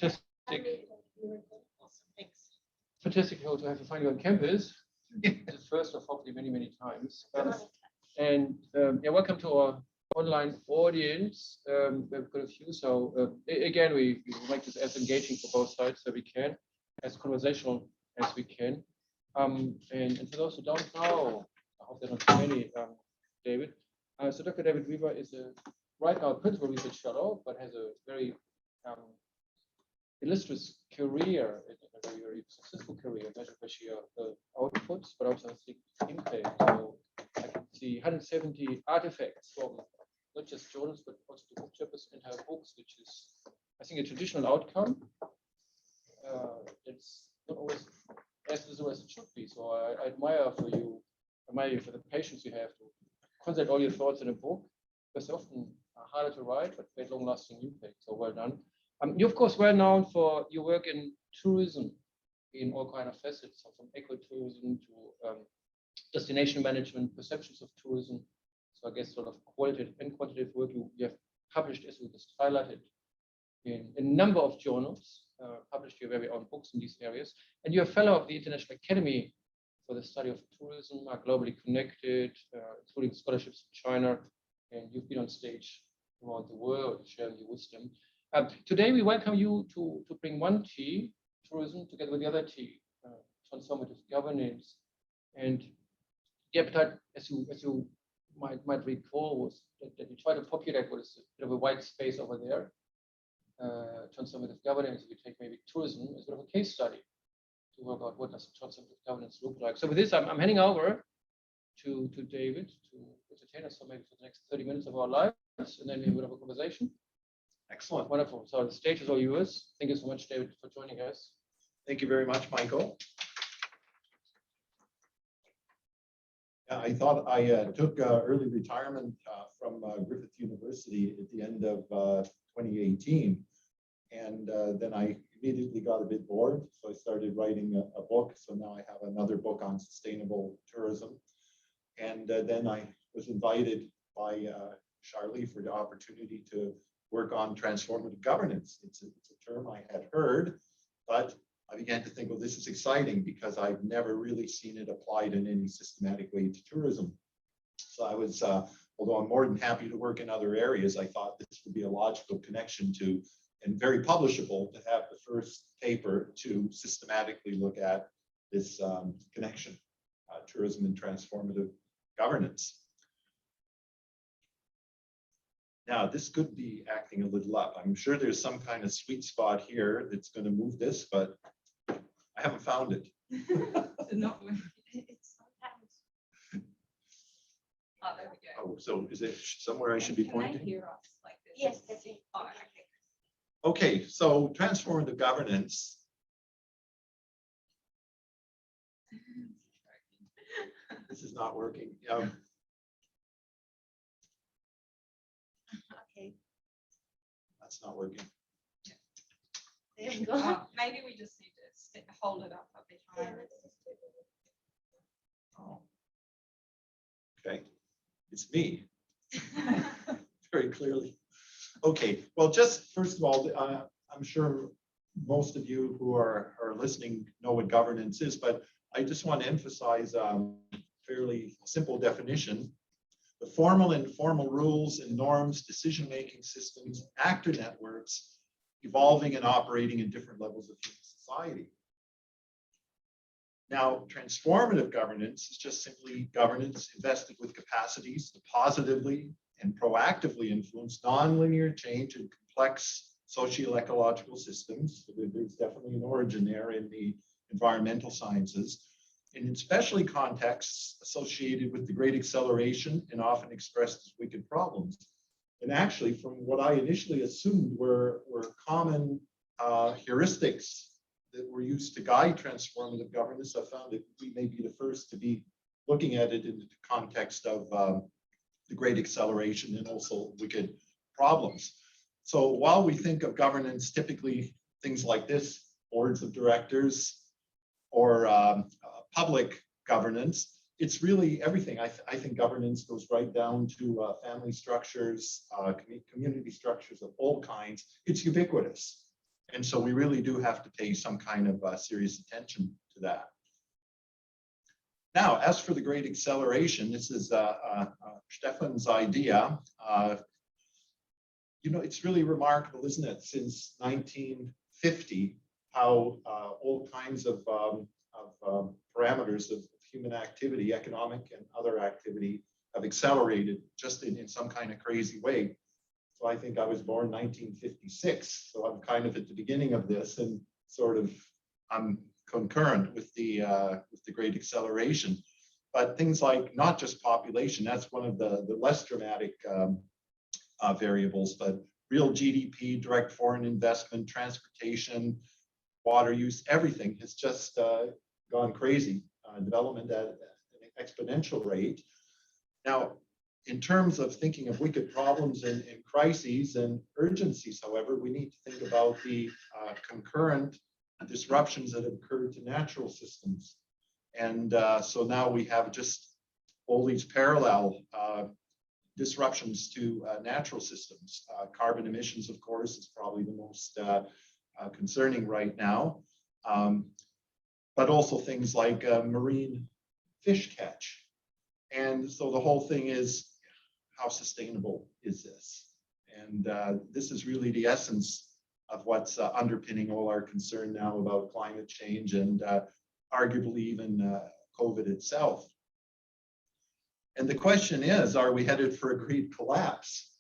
fantastic to have you find you on campus. The first of hopefully many times. And yeah, welcome to our online audience. We've got a few. So again, we make this as engaging for both sides that we can, as conversational as we can. And for those who don't know, I hope they're not too many, David. So Dr. David Weaver is right now a principal research fellow, but has a very illustrious career, a very successful career, measured by sheer outputs, but also impact. So I can see 170 artifacts from not just journals, but also the book chapters, entire books, which is, I think, a traditional outcome. It's not always as visible as it should be. So I admire you for the patience you have to concentrate all your thoughts in a book, because they're often harder to write, but very long-lasting impact. So well done. You're of course well known for your work in tourism in all kinds of facets, so from ecotourism to destination management, perceptions of tourism. So I guess sort of qualitative and quantitative work you have published, as we just highlighted, in a number of journals, published your very own books in these areas. And you're a fellow of the International Academy for the Study of Tourism, are globally connected, including scholarships in China, and you've been on stage around the world sharing your wisdom. Today we welcome you to bring one T, tourism, together with the other T, transformative governance. And the appetite, as you might recall, was that you try to populate what is a bit of a white space over there. Transformative governance, if you take maybe tourism as sort of a case study to work out what does transformative governance look like. So with this, I'm handing over to David to entertain us for maybe for the next 30 minutes of our lives, and then we will have a conversation. Excellent. Wonderful. So the stage is all yours. Thank you so much, David, for joining us. Thank you very much, Michael. Yeah, I thought I took early retirement from Griffith University at the end of 2018. And then I immediately got a bit bored. So I started writing a book. So now I have another book on sustainable tourism. And then I was invited by Charlie for the opportunity to work on transformative governance. It's a term I had heard, but I began to think, well, this is exciting because I've never really seen it applied in any systematic way to tourism. So I was, although I'm more than happy to work in other areas, I thought this would be a logical connection to, and very publishable, to have the first paper to systematically look at this connection, tourism and transformative governance. Now, this could be acting a little up. I'm sure there's some kind of sweet spot here that's going to move this, but I haven't found it. It's sometimes. Oh, there we go. Oh, so is it somewhere I should be pointing? Can I hear us like this? Yes, that's it. Oh, okay. Okay, so transformative governance. This is not working. Okay, That's not working. there you go. Maybe we just need to hold it up a bit higher. Oh. Okay, it's me. Very clearly. Okay, well, just first of all, I'm sure most of you who are listening know what governance is, but I just want to emphasize fairly simple definition. The formal and informal rules and norms, decision-making systems, actor networks, evolving and operating in different levels of human society. Now, transformative governance is just simply governance invested with capacities to positively and proactively influence nonlinear change in complex social-ecological systems. So there's definitely an origin there in the environmental sciences, and especially contexts associated with the great acceleration and often expressed as wicked problems. And actually, from what I initially assumed were common heuristics that were used to guide transformative governance, I found that we may be the first to be looking at it in the context of the great acceleration and also wicked problems. So while we think of governance, typically things like this, boards of directors or public governance, it's really everything. I think governance goes right down to family structures, community structures of all kinds. It's ubiquitous. And so we really do have to pay some kind of serious attention to that. Now, as for the great acceleration, this is Stefan's idea. You know, it's really remarkable, isn't it, since 1950, how all kinds of parameters of human activity, economic and other activity, have accelerated just in some kind of crazy way. So I think I was born in 1956, so I'm kind of at the beginning of this, and sort of I'm concurrent with the great acceleration. But things like not just population, that's one of the less dramatic variables, but real GDP, direct foreign investment, transportation, water use, everything has just gone crazy. Development at an exponential rate. Now, in terms of thinking of wicked problems and crises and urgencies, however, we need to think about the concurrent disruptions that have occurred to natural systems. And so now we have just all these parallel disruptions to natural systems. Carbon emissions, of course, is probably the most concerning right now. But also things like marine fish catch. And so the whole thing is, how sustainable is this? And this is really the essence of what's underpinning all our concern now about climate change and arguably even COVID itself. And the question is, are we headed for a great collapse?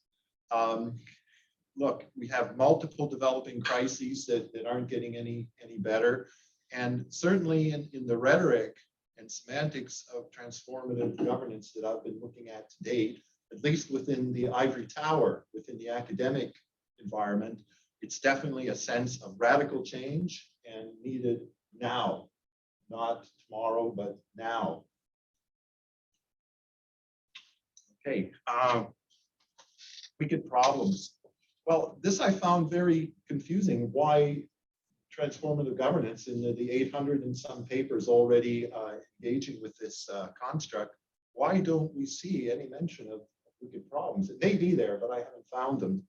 Look, we have multiple developing crises that aren't getting any better. And certainly in the rhetoric and semantics of transformative governance that I've been looking at to date, at least within the ivory tower, within the academic environment, it's definitely a sense of radical change and needed now, not tomorrow, but now. Okay, wicked problems. Well, this I found very confusing. Why transformative governance in the 800 and some papers already engaging with this construct, why don't we see any mention of wicked problems? It may be there, but I haven't found them.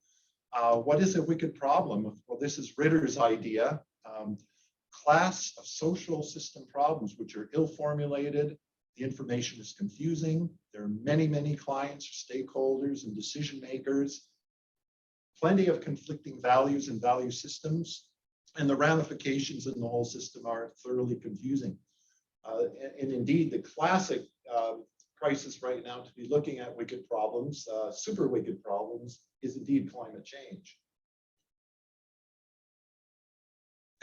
What is a wicked problem? Well, this is Ritter's idea. Class of social system problems which are ill-formulated. The information is confusing. There are many, many clients, stakeholders, and decision makers. Plenty of conflicting values and value systems. And the ramifications in the whole system are thoroughly confusing. And indeed, the classic crisis right now to be looking at wicked problems, super wicked problems, is indeed climate change.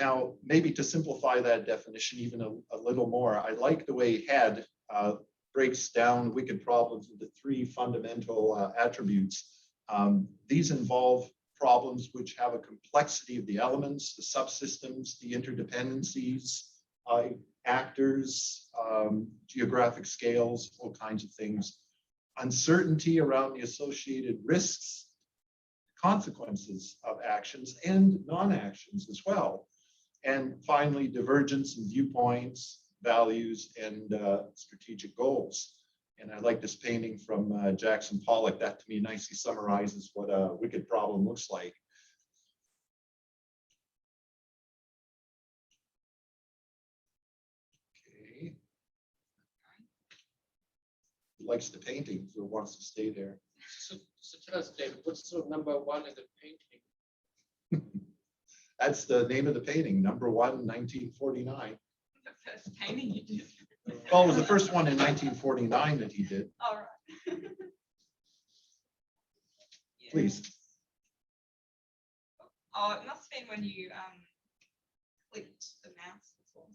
Now, maybe to simplify that definition even a little more, I like the way Head breaks down wicked problems into three fundamental attributes. These involve problems which have a complexity of the elements, the subsystems, the interdependencies, actors, geographic scales, all kinds of things. Uncertainty around the associated risks, consequences of actions and non-actions as well. And finally, divergence in viewpoints, values, and strategic goals. And I like this painting from Jackson Pollock. That to me nicely summarizes what a wicked problem looks like. Okay. He likes the painting, so wants to stay there. So tell us, David, what's sort of number one in the painting? That's the name of the painting, number one, 1949. The first painting you did. Well, it was the first one in 1949 that he did. All right. Yeah. Please. Oh, it must have been when you clicked the mouse before.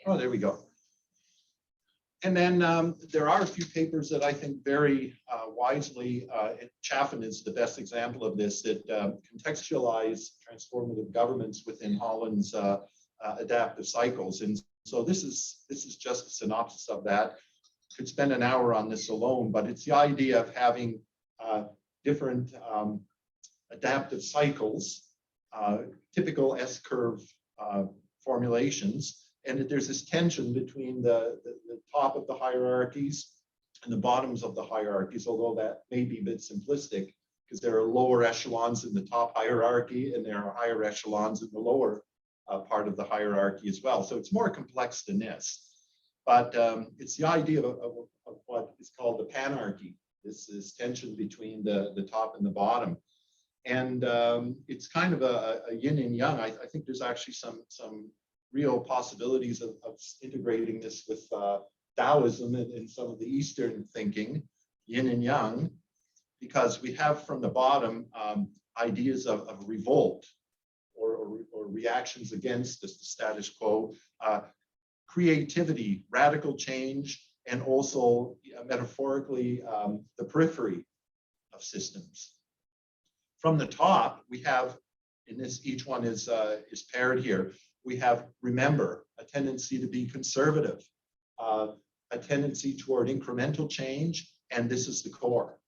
Oh, there we go. And then there are a few papers that I think very wisely, Chaffin is the best example of this, that contextualize transformative governments within Holland's adaptive cycles. And so this is just a synopsis of that. Could spend an hour on this alone, but it's the idea of having different adaptive cycles, typical S-curve formulations. And that there's this tension between the top of the hierarchies and the bottoms of the hierarchies, although that may be a bit simplistic. because there are lower echelons in the top hierarchy and there are higher echelons in the lower part of the hierarchy as well. So it's more complex than this. But it's the idea of what is called the panarchy. This is tension between the top and the bottom. And it's kind of a yin and yang. I think there's actually some real possibilities of integrating this with Taoism and some of the Eastern thinking, yin and yang, because we have from the bottom ideas of revolt or reactions against the status quo, creativity, radical change, and also metaphorically the periphery of systems. From the top, we have, in this, each one is paired here. We have remember, a tendency to be conservative, a tendency toward incremental change, and this is the core.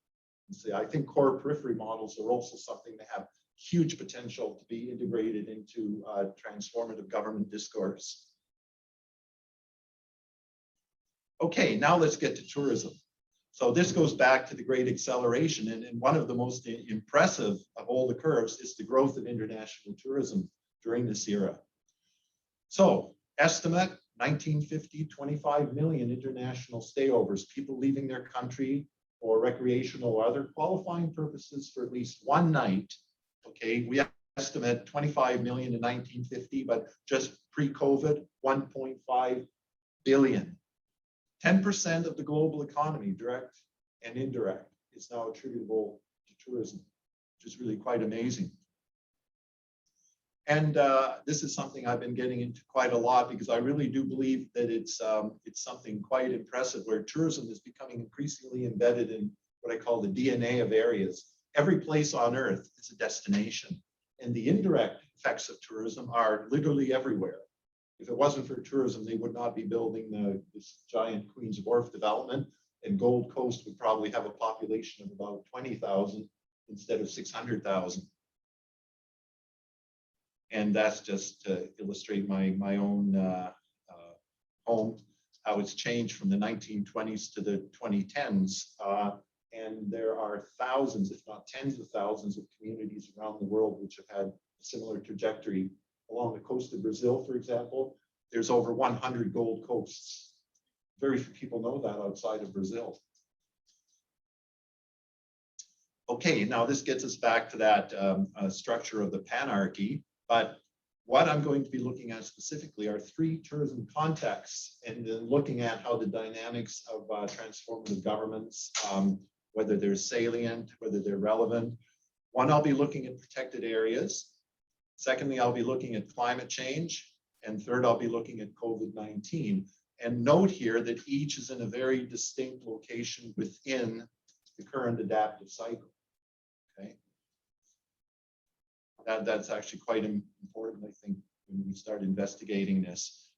See, I think core periphery models are also something that have huge potential to be integrated into transformative government discourse. Okay, now let's get to tourism. So this goes back to the great acceleration, and one of the most impressive of all the curves is the growth of international tourism during this era. So estimate 1950, 25 million international stayovers, people leaving their country for recreational or other qualifying purposes for at least one night. Okay, we estimate 25 million in 1950, but just pre-COVID, 1.5 billion. 10% of the global economy, direct and indirect, is now attributable to tourism, which is really quite amazing. And this is something I've been getting into quite a lot because I really do believe that it's something quite impressive where tourism is becoming increasingly embedded in what I call the DNA of areas. Every place on earth is a destination, and the indirect effects of tourism are literally everywhere. If it wasn't for tourism, they would not be building this giant Queen's Wharf development, and Gold Coast would probably have a population of about 20,000 instead of 600,000. And that's just to illustrate my own home, how it's changed from the 1920s to the 2010s. And there are thousands, if not tens of thousands of communities around the world which have had a similar trajectory. Along the coast of Brazil, for example, there's over 100 gold coasts. Very few people know that outside of Brazil. Okay, now this gets us back to that structure of the panarchy, but what I'm going to be looking at specifically are three tourism contexts, and then looking at how the dynamics of transformative governments, whether they're salient, whether they're relevant. One, I'll be looking at protected areas. Secondly, I'll be looking at climate change. And third, I'll be looking at COVID-19. And note here that each is in a very distinct location within the current adaptive cycle. Okay. That's actually quite important, I think, when we start investigating this.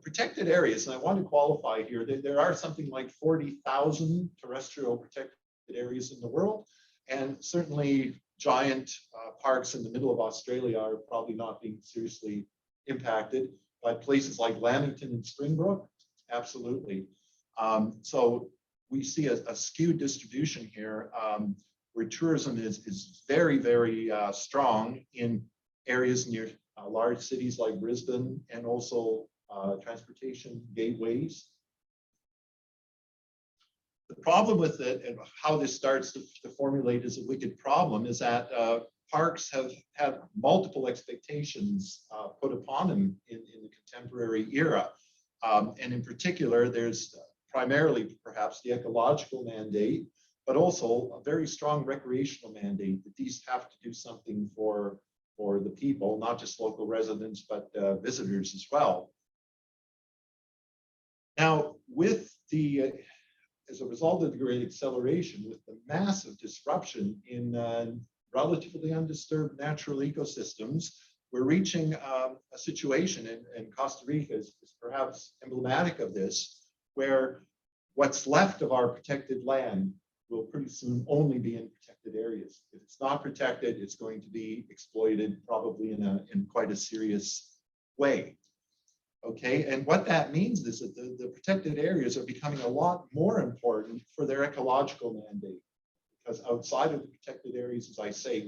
Protected areas, and I want to qualify here that there are something like 40,000 terrestrial protected areas in the world. And certainly giant parks in the middle of Australia are probably not being seriously impacted, but places like Lamington and Springbrook, absolutely. So we see a skewed distribution here where tourism is very, very strong in areas near large cities like Brisbane and also transportation gateways. The problem with it and how this starts to formulate as a wicked problem is that parks have had multiple expectations put upon them in the contemporary era. And in particular, there's primarily perhaps the ecological mandate, but also a very strong recreational mandate that these have to do something for the people, not just local residents, but visitors as well. Now, with as a result of the Great Acceleration, with the massive disruption in relatively undisturbed natural ecosystems, we're reaching a situation, and Costa Rica is perhaps emblematic of this, where what's left of our protected land will pretty soon only be in protected areas. If it's not protected, it's going to be exploited probably in quite a serious way. Okay, and what that means is that the protected areas are becoming a lot more important for their ecological mandate. because outside of the protected areas, as I say,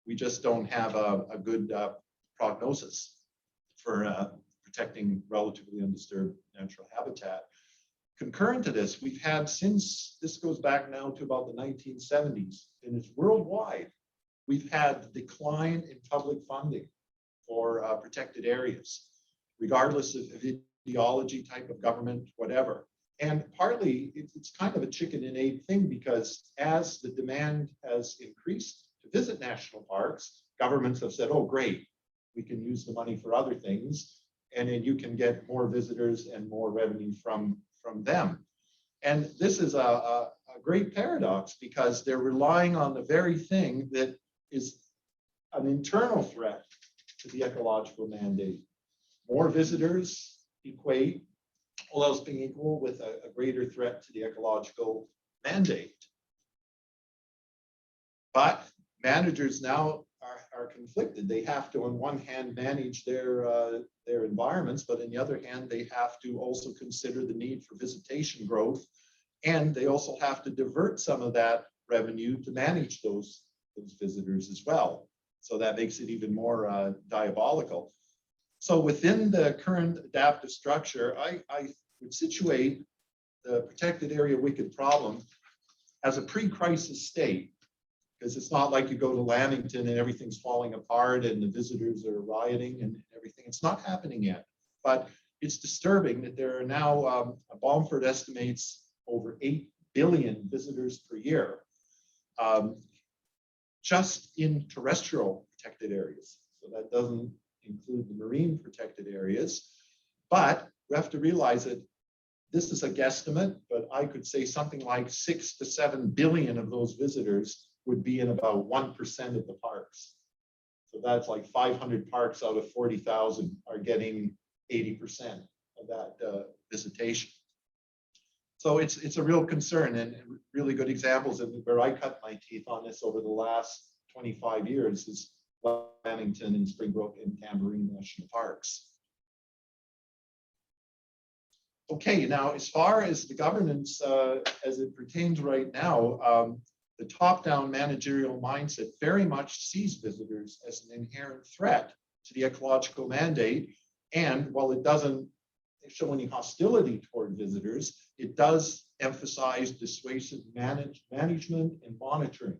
we just don't have a good prognosis for protecting relatively undisturbed natural habitat. Concurrent to this, we've had, since this goes back now to about the 1970s, and it's worldwide, we've had decline in public funding for protected areas, regardless of ideology, type of government, whatever. And partly it's kind of a chicken and egg thing, because as the demand has increased to visit national parks, governments have said, oh, great, we can use the money for other things, and then you can get more visitors and more revenue from them. And this is a great paradox, because they're relying on the very thing that is an internal threat to the ecological mandate. More visitors equate, all else being equal, with a greater threat to the ecological mandate. But managers now are conflicted. They have to, on one hand, manage their environments, but on the other hand, they have to also consider the need for visitation growth, and they also have to divert some of that revenue to manage those visitors as well. So that makes it even more diabolical. So within the current adaptive structure, I would situate the protected area wicked problem as a pre-crisis state, because it's not like you go to Lamington and everything's falling apart and the visitors are rioting and everything. It's not happening yet, but it's disturbing that there are now, Balmford estimates over 8 billion visitors per year, just in terrestrial protected areas. So that doesn't include the marine protected areas, but we have to realize that this is a guesstimate, but I could say something like 6 to 7 billion of those visitors would be in about 1% of the parks. So that's like 500 parks out of 40,000 are getting 80% of that visitation. So it's a real concern, and really good examples of where I cut my teeth on this over the last 25 years is Lamington and Springbrook and Tamborine National Parks. Okay, now as far as the governance as it pertains right now, the top-down managerial mindset very much sees visitors as an inherent threat to the ecological mandate. And while it doesn't show any hostility toward visitors, it does emphasize dissuasive management and monitoring.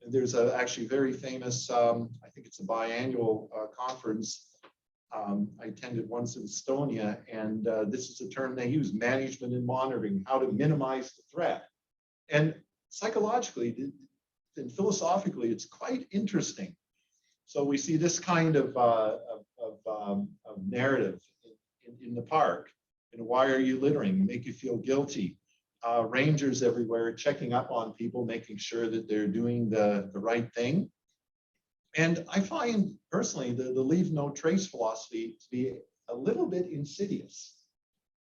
And there's actually very famous, I think it's a biannual conference. I attended once in Estonia, and this is a term they use: management and monitoring, how to minimize the threat. And psychologically and philosophically, it's quite interesting. So we see this kind of narrative in the park. And why are you littering? Make you feel guilty. Rangers everywhere checking up on people, making sure that they're doing the right thing. And I find personally the leave no trace philosophy to be a little bit insidious,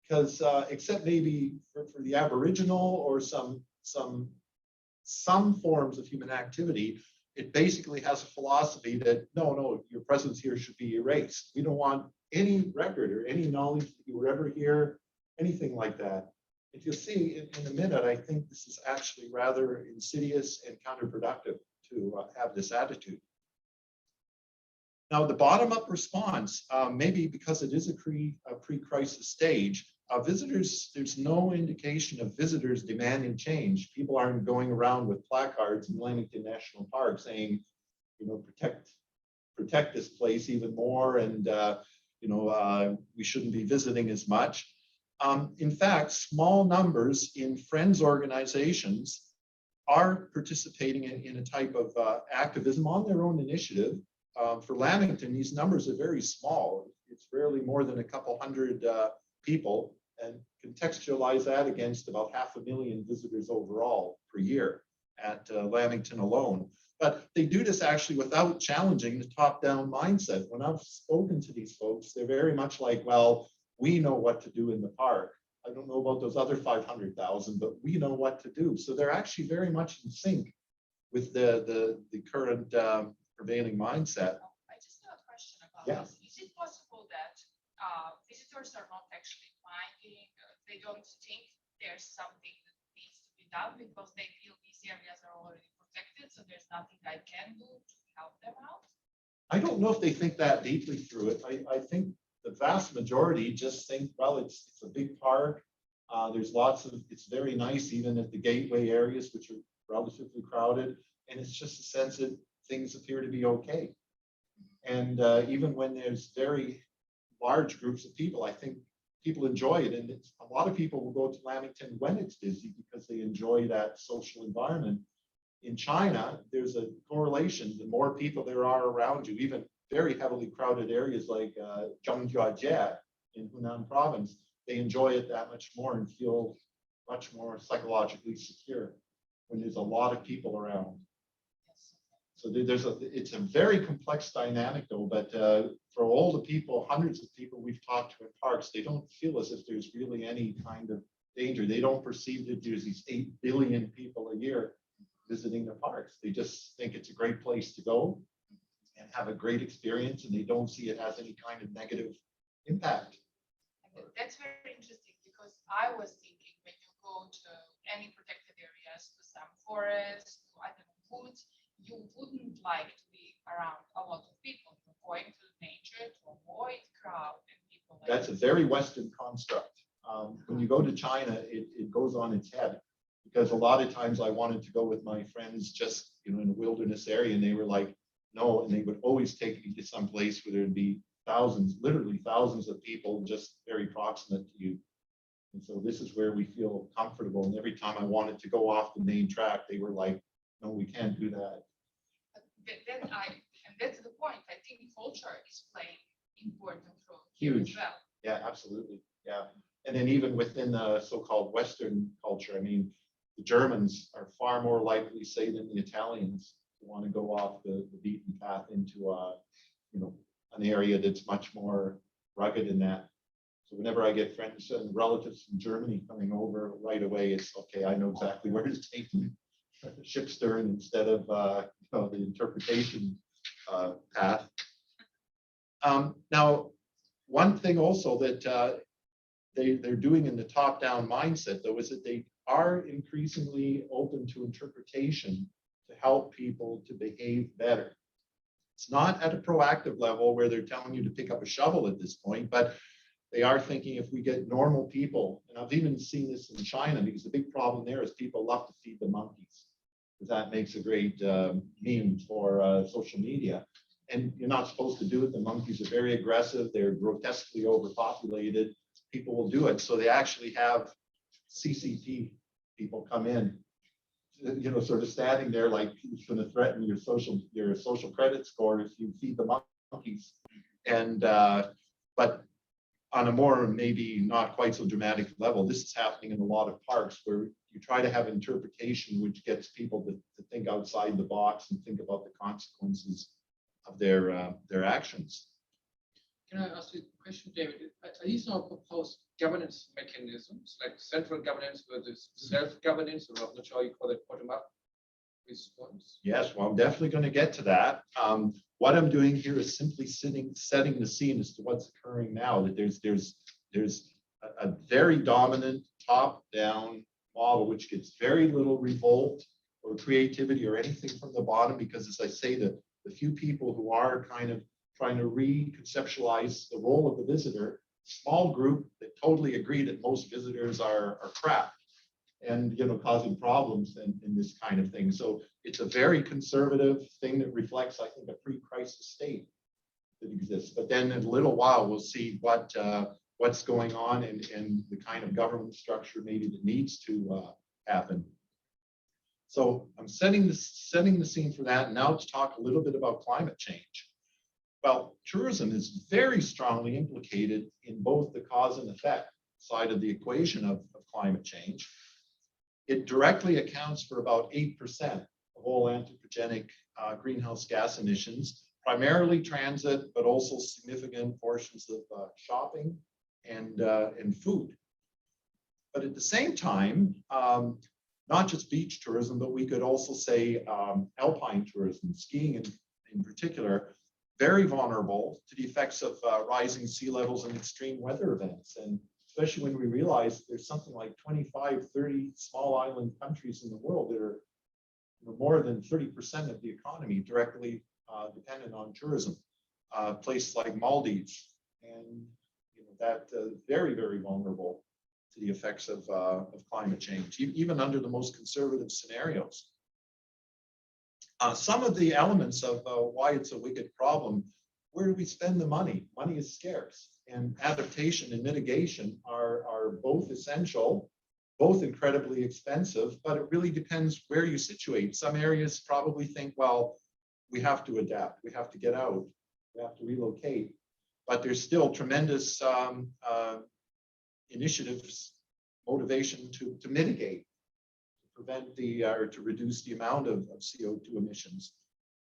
because except maybe for the Aboriginal or some forms of human activity, it basically has a philosophy that no, your presence here should be erased. We don't want any record or any knowledge that you were ever here, anything like that. If you'll see in a minute, I think this is actually rather insidious and counterproductive to have this attitude. Now, the bottom-up response, maybe because it is a pre-crisis stage, visitors, there's no indication of visitors demanding change. People aren't going around with placards in Lamington National Park saying, protect this place even more, and we shouldn't be visiting as much. In fact, small numbers in friends organizations are participating in a type of activism on their own initiative. For Lamington, these numbers are very small. It's rarely more than a couple hundred people, and contextualize that against about 500,000 visitors overall per year at Lamington alone. But they do this actually without challenging the top-down mindset. When I've spoken to these folks, they're very much like, well, we know what to do in the park. I don't know about those other 500,000, but we know what to do. So they're actually very much in sync with the current prevailing mindset. I just have a question about this. Is it possible that visitors are not actually finding, they don't think there's something that needs to be done because they feel these areas are already protected, so there's nothing I can do to help them out? I don't know if they think that deeply through it. I think the vast majority just think, well, it's a big park. There's lots of, it's very nice even at the gateway areas, which are relatively crowded. And it's just a sense that things appear to be okay. And even when there's very large groups of people, I think people enjoy it. And a lot of people will go to Lamington when it's busy because they enjoy that social environment. In China, there's a correlation. The more people there are around you, even very heavily crowded areas like Zhangjiajie in Hunan province, they enjoy it that much more and feel much more psychologically secure when there's a lot of people around. So it's a very complex dynamic though, but for all the people, hundreds of people we've talked to in parks, they don't feel as if there's really any kind of danger. They don't perceive that there's these 8 billion people a year visiting the parks. They just think it's a great place to go and have a great experience, and they don't see it as any kind of negative impact. That's very interesting because I was thinking when you go to any protected areas, to some forests, to I don't know, woods, you wouldn't like to be around a lot of people. You're going to nature to avoid crowd and people. That's a very Western construct. When you go to China, it goes on its head. Because a lot of times I wanted to go with my friends just, in a wilderness area, and they were like, no, and they would always take me to some place where there'd be thousands, literally thousands of people just very proximate to you. And so this is where we feel comfortable. And every time I wanted to go off the main track, they were like, no, we can't do that. And that's the point. I think culture is playing important role Huge. as well. Yeah, absolutely. Yeah. And then even within the so-called Western culture, I mean, the Germans are far more likely, say, than the Italians to want to go off the beaten path into an area that's much more rugged in that. So whenever I get friends and relatives from Germany coming over, right away, it's okay. I know exactly where to take them. The ship stern instead of the interpretation path. Now, one thing also that they're doing in the top-down mindset, though, is that they are increasingly open to interpretation to help people to behave better. It's not at a proactive level where they're telling you to pick up a shovel at this point, but they are thinking if we get normal people, and I've even seen this in China, because the big problem there is people love to feed the monkeys, because that makes a great meme for social media. And you're not supposed to do it. The monkeys are very aggressive. They're grotesquely overpopulated. People will do it. So they actually have CCP people come in, sort of standing there like who's going to threaten your social credit score if you feed the monkeys. And but on a more maybe not quite so dramatic level, this is happening in a lot of parks where you try to have interpretation which gets people to think outside the box and think about the consequences of their actions. Can I ask you a question, David? Are these now proposed governance mechanisms, like central governance versus self-governance, or I'm not sure how you call it, bottom-up response? Yes, well, I'm definitely going to get to that. What I'm doing here is simply setting the scene as to what's occurring now, that there's a very dominant top-down model, which gets very little revolt or creativity or anything from the bottom, because as I say, the few people who are kind of trying to reconceptualize the role of the visitor, small group that totally agree that most visitors are crap and causing problems in this kind of thing. So it's a very conservative thing that reflects, I think, a pre-crisis state that exists. But then in a little while, we'll see what's going on and the kind of government structure maybe that needs to happen. So I'm setting the scene for that. And now to talk a little bit about climate change. Well, tourism is very strongly implicated in both the cause and effect side of the equation of climate change. It directly accounts for about 8% of all anthropogenic greenhouse gas emissions, primarily transit, but also significant portions of shopping and food. But at the same time, not just beach tourism, but we could also say alpine tourism, skiing in particular, very vulnerable to the effects of rising sea levels and extreme weather events. And especially when we realize there's something like 25, 30 small island countries in the world that are more than 30% of the economy directly dependent on tourism. Places like Maldives, and that very, very vulnerable to the effects of climate change, even under the most conservative scenarios. Some of the elements of why it's a wicked problem: where do we spend the money? Money is scarce, and adaptation and mitigation are both essential, both incredibly expensive, but it really depends where you situate. Some areas probably think, well, we have to adapt, we have to get out, we have to relocate, but there's still tremendous initiatives, motivation to mitigate, to prevent or to reduce the amount of CO2 emissions.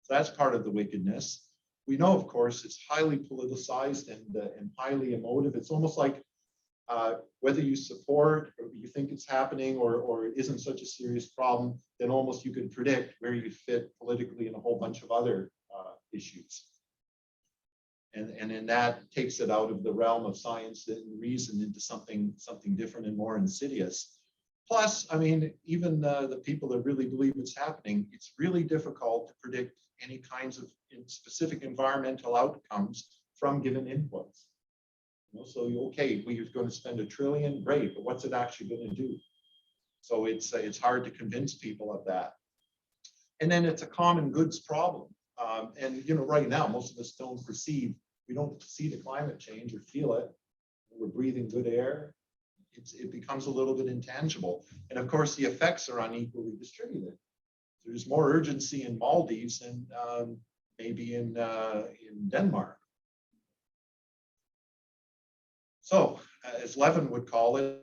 So that's part of the wickedness. We know, of course, it's highly politicized and highly emotive. It's almost like whether you support or you think it's happening or it isn't such a serious problem, then almost you can predict where you fit politically in a whole bunch of other issues. And then that takes it out of the realm of science and reason into something different and more insidious. Plus, I mean, even the people that really believe it's happening, it's really difficult to predict any kinds of specific environmental outcomes from given inputs. So okay, we're going to spend $1 trillion, great, but what's it actually going to do? So it's hard to convince people of that. And then it's a common goods problem. And right now, most of us don't perceive, we don't see the climate change or feel it. We're breathing good air. It becomes a little bit intangible. And of course, the effects are unequally distributed. There's more urgency in Maldives than maybe in Denmark. So, as Levin would call it,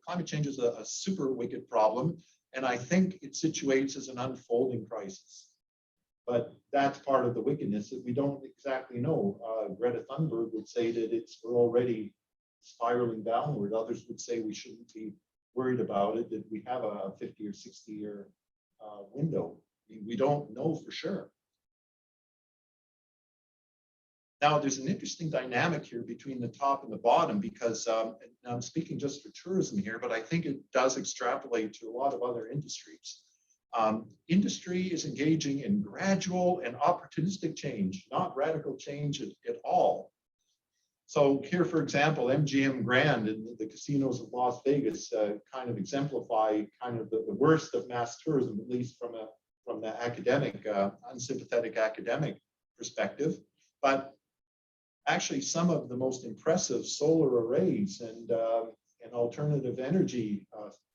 climate change is a super wicked problem, and I think it situates as an unfolding crisis. But that's part of the wickedness that we don't exactly know. Greta Thunberg would say that we're already spiraling downward. Others would say we shouldn't be worried about it, that we have a 50 or 60 year window. I mean, we don't know for sure. Now, there's an interesting dynamic here between the top and the bottom, because I'm speaking just for tourism here, but I think it does extrapolate to a lot of other industries. Industry is engaging in gradual and opportunistic change, not radical change at all. So here, for example, MGM Grand and the casinos of Las Vegas kind of exemplify kind of the worst of mass tourism, at least from the academic, unsympathetic academic perspective. But actually, some of the most impressive solar arrays and alternative energy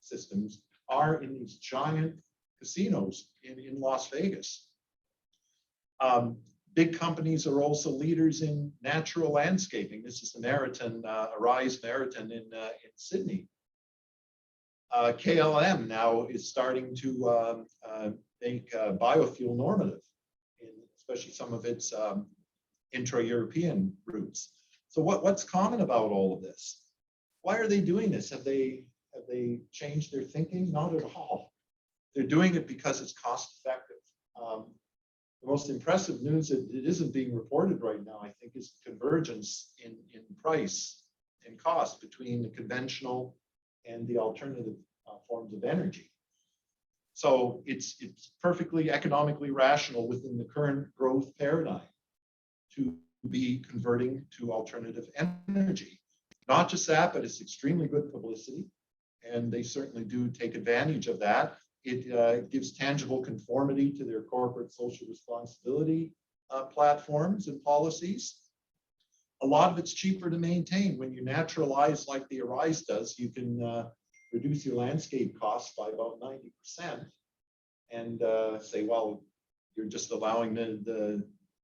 systems are in these giant casinos in Las Vegas. Big companies are also leaders in natural landscaping. This is the Meriton, Arise Meriton in Sydney. KLM now is starting to make biofuel normative, especially some of its intra-European routes. So what's common about all of this? Why are they doing this? Have they changed their thinking? Not at all. They're doing it because it's cost effective. The most impressive news that it isn't being reported right now, I think, is the convergence in price and cost between the conventional and the alternative forms of energy. So it's perfectly economically rational within the current growth paradigm to be converting to alternative energy. Not just that, but it's extremely good publicity, and they certainly do take advantage of that. It gives tangible conformity to their corporate social responsibility platforms and policies. A lot of it's cheaper to maintain. When you naturalize like the Arise does, you can reduce your landscape costs by about 90% and say, well, you're just allowing the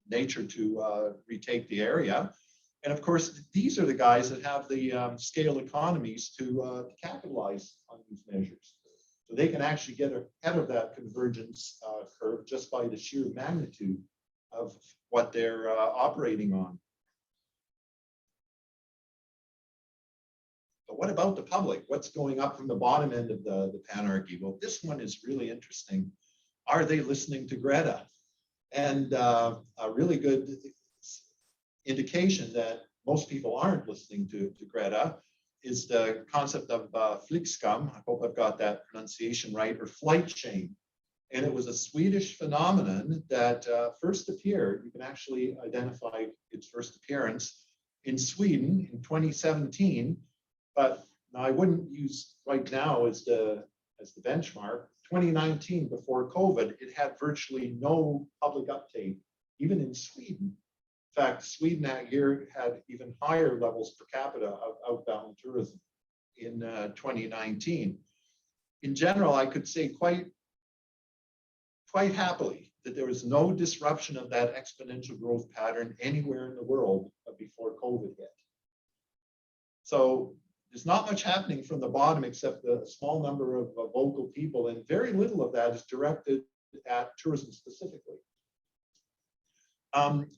nature to retake the area. And of course, these are the guys that have the scale economies to capitalize on these measures. So they can actually get ahead of that convergence curve just by the sheer magnitude of what they're operating on. But what about the public? What's going up from the bottom end of the panarchy? Well, this one is really interesting. Are they listening to Greta? And a really good indication that most people aren't listening to Greta is the concept of flygsskam. I hope I've got that pronunciation right, or flight shame. And it was a Swedish phenomenon that first appeared. You can actually identify its first appearance in Sweden in 2017. But now I wouldn't use right now as the benchmark. 2019, before COVID, it had virtually no public uptake, even in Sweden. In fact, Sweden that year had even higher levels per capita of outbound tourism in 2019. In general, I could say quite happily that there was no disruption of that exponential growth pattern anywhere in the world before COVID hit. So there's not much happening from the bottom except a small number of local people, and very little of that is directed at tourism specifically.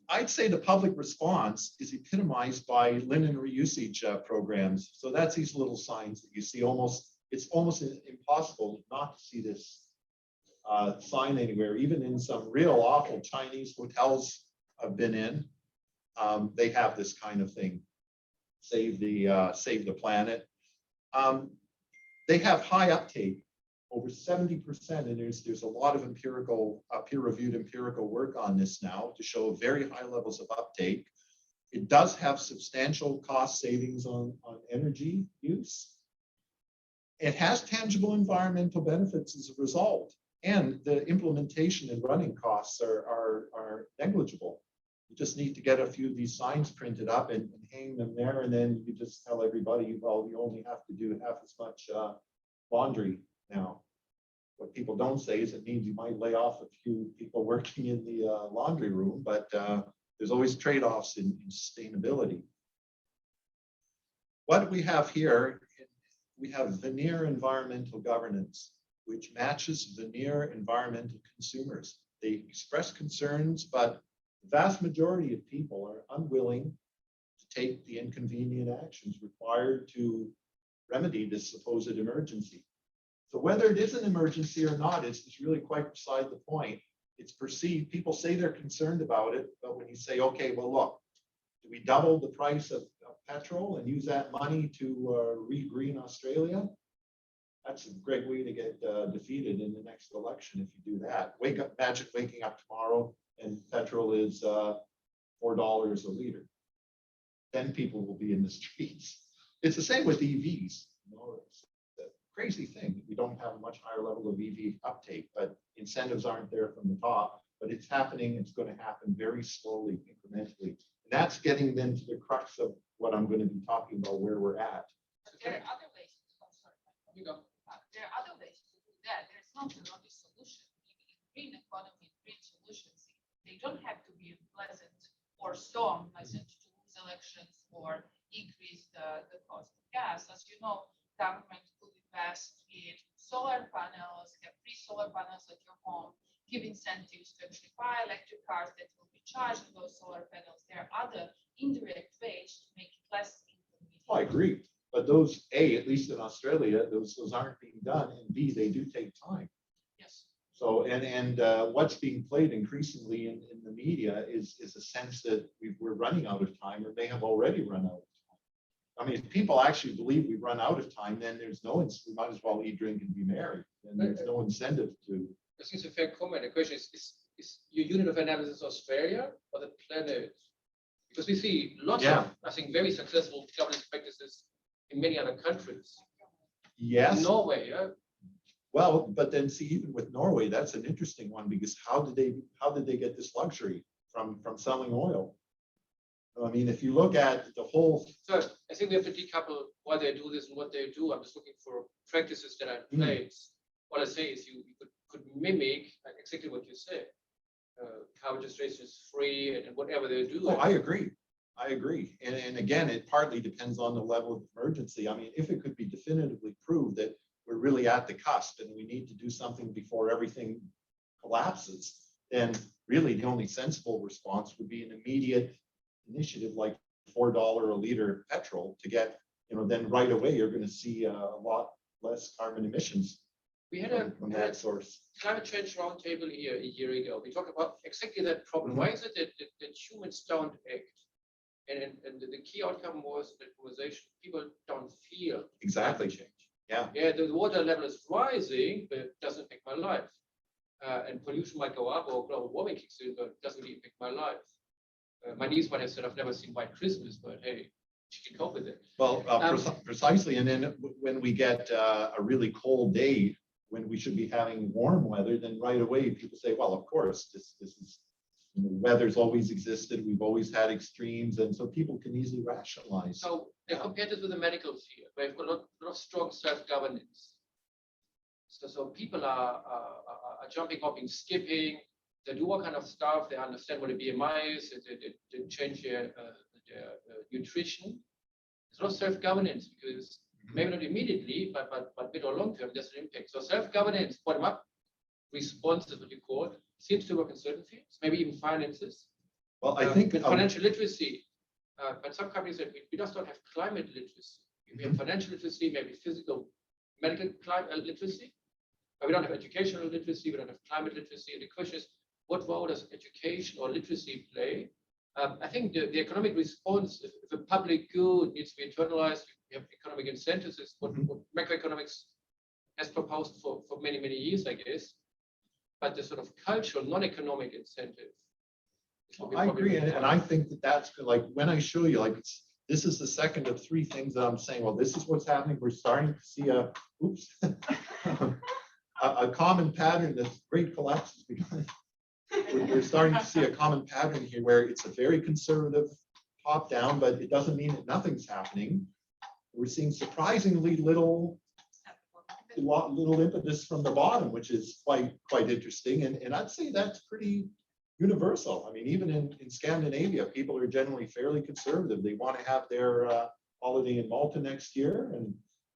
I'd say the public response is epitomized by linen reusage programs. So that's these little signs that you see. It's almost impossible not to see this sign anywhere. Even in some real awful Chinese hotels I've been in, they have this kind of thing. Save the planet. They have high uptake, over 70%, and there's a lot of empirical, peer-reviewed empirical work on this now to show very high levels of uptake. It does have substantial cost savings on energy use. It has tangible environmental benefits as a result, and the implementation and running costs are negligible. You just need to get a few of these signs printed up and hang them there, and then you just tell everybody, well, you only have to do half as much laundry now. What people don't say is it means you might lay off a few people working in the laundry room, but there's always trade-offs in sustainability. What we have here, we have veneer environmental governance, which matches veneer environmental consumers. They express concerns, but the vast majority of people are unwilling to take the inconvenient actions required to remedy this supposed emergency. So whether it is an emergency or not, it's really quite beside the point. It's perceived, people say they're concerned about it, but when you say, okay, well, look, do we double the price of petrol and use that money to re-green Australia? That's a great way to get defeated in the next election if you do that. Imagine waking up tomorrow and petrol is $4 a liter. Then people will be in the streets. It's the same with EVs. You know, it's a crazy thing. We don't have a much higher level of EV uptake, but incentives aren't there from the top. But it's happening. It's going to happen very slowly, incrementally. And that's getting then to the crux of what I'm going to be talking about, where we're at. But there are other ways. There are other ways to do that. There's not an obvious solution. In green economy, green solutions, they don't have to be pleasant or so unpleasant to lose elections or increase the cost of gas. As you know, government could invest in solar panels, have free solar panels at your home, give incentives to actually buy electric cars that will be charged with those solar panels. There are other indirect ways to make it less inconvenient. Oh, I agree. But those, A, at least in Australia, those aren't being done, and B, they do take time. Yes. So, and what's being played increasingly in the media is a sense that we're running out of time, or may have already run out of time. I mean, if people actually believe we've run out of time, then there's no, we might as well eat, drink, and be merry. And there's no incentive to. I think it's a fair comment. The question is your unit of analysis Australia or the planet? Because we see lots of, I think, very successful governance practices in many other countries. Yes. Norway, yeah. Well, but then see, even with Norway, that's an interesting one, because how did they get this luxury from selling oil? I mean, if you look at the whole. So I think we have to decouple why they do this and what they do. I'm just looking for practices that are in place. What I say is you could mimic exactly what you said. Carbon registration is free and whatever they do. Oh, I agree. And again, it partly depends on the level of emergency. I mean, if it could be definitively proved that we're really at the cusp and we need to do something before everything collapses, then really the only sensible response would be an immediate initiative like $4 a liter petrol to get, then right away you're going to see a lot less carbon emissions. We had from that source. Climate change roundtable here a year ago. We talked about exactly that problem. Why is it that humans don't act? And the key outcome was that conversation, people don't feel Exactly. climate change. Yeah. Yeah, the water level is rising, but it doesn't affect my life. And pollution might go up or global warming kicks in, but it doesn't really affect my life. My niece might have said, I've never seen White Christmas, but hey, she can cope with it. Well, precisely. And then when we get a really cold day, when we should be having warm weather, then right away people say, well, of course, this is, weather's always existed. We've always had extremes. And so people can easily rationalize. So they compared this with the medical field, where you've got a lot of strong self-governance. So people are jumping, hopping, skipping. They do all kind of stuff. They understand what a BMI is. They change their nutrition. There's a lot of self-governance because maybe not immediately, but mid or long term, there's an impact. So self-governance, bottom-up response is what you call it, seems to work in certain fields, maybe even finances. Well, I think with financial literacy, but some companies say we just don't have climate literacy. We have financial literacy, maybe physical, medical climate literacy, but we don't have educational literacy. We don't have climate literacy. And the question is, what role does education or literacy play? I think the economic response, if a public good needs to be internalized, we have economic incentives, is what macroeconomics has proposed for many, many years, I guess. But the sort of cultural, non-economic incentive. I agree. And I think that's like when I show you, like, this is the second of three things that I'm saying, well, this is what's happening. We're starting to see a common pattern that's great collapses begun. We're starting to see a common pattern here where it's a very conservative top down, but it doesn't mean that nothing's happening. We're seeing surprisingly little impetus from the bottom, which is quite interesting. And I'd say that's pretty universal. I mean, even in Scandinavia, people are generally fairly conservative. They want to have their holiday in Malta next year. And,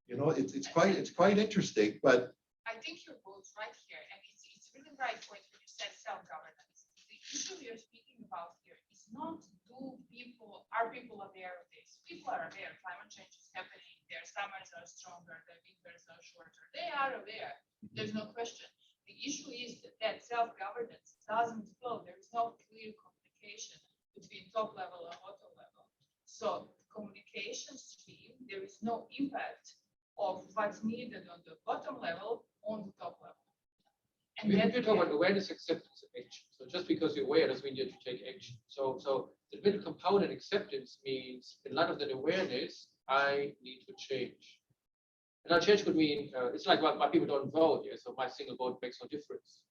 you know, it's quite interesting, but I think you're both right here. And it's really right point when you said self-governance. The issue you're speaking about here is not are people aware of this? People are aware climate change is happening. Their summers are stronger, their winters are shorter. They are aware. There's no question. The issue is that self-governance doesn't flow. There is no clear communication between top level and bottom level. So communication stream, there is no impact of what's needed on the bottom level on the top level. And we talk about awareness, acceptance, and action. So just because you're aware doesn't mean you have to take action. So the middle component, acceptance, means in light of that awareness, I need to change. And that change could mean it's like why people don't vote. Yeah, so my single vote makes no difference.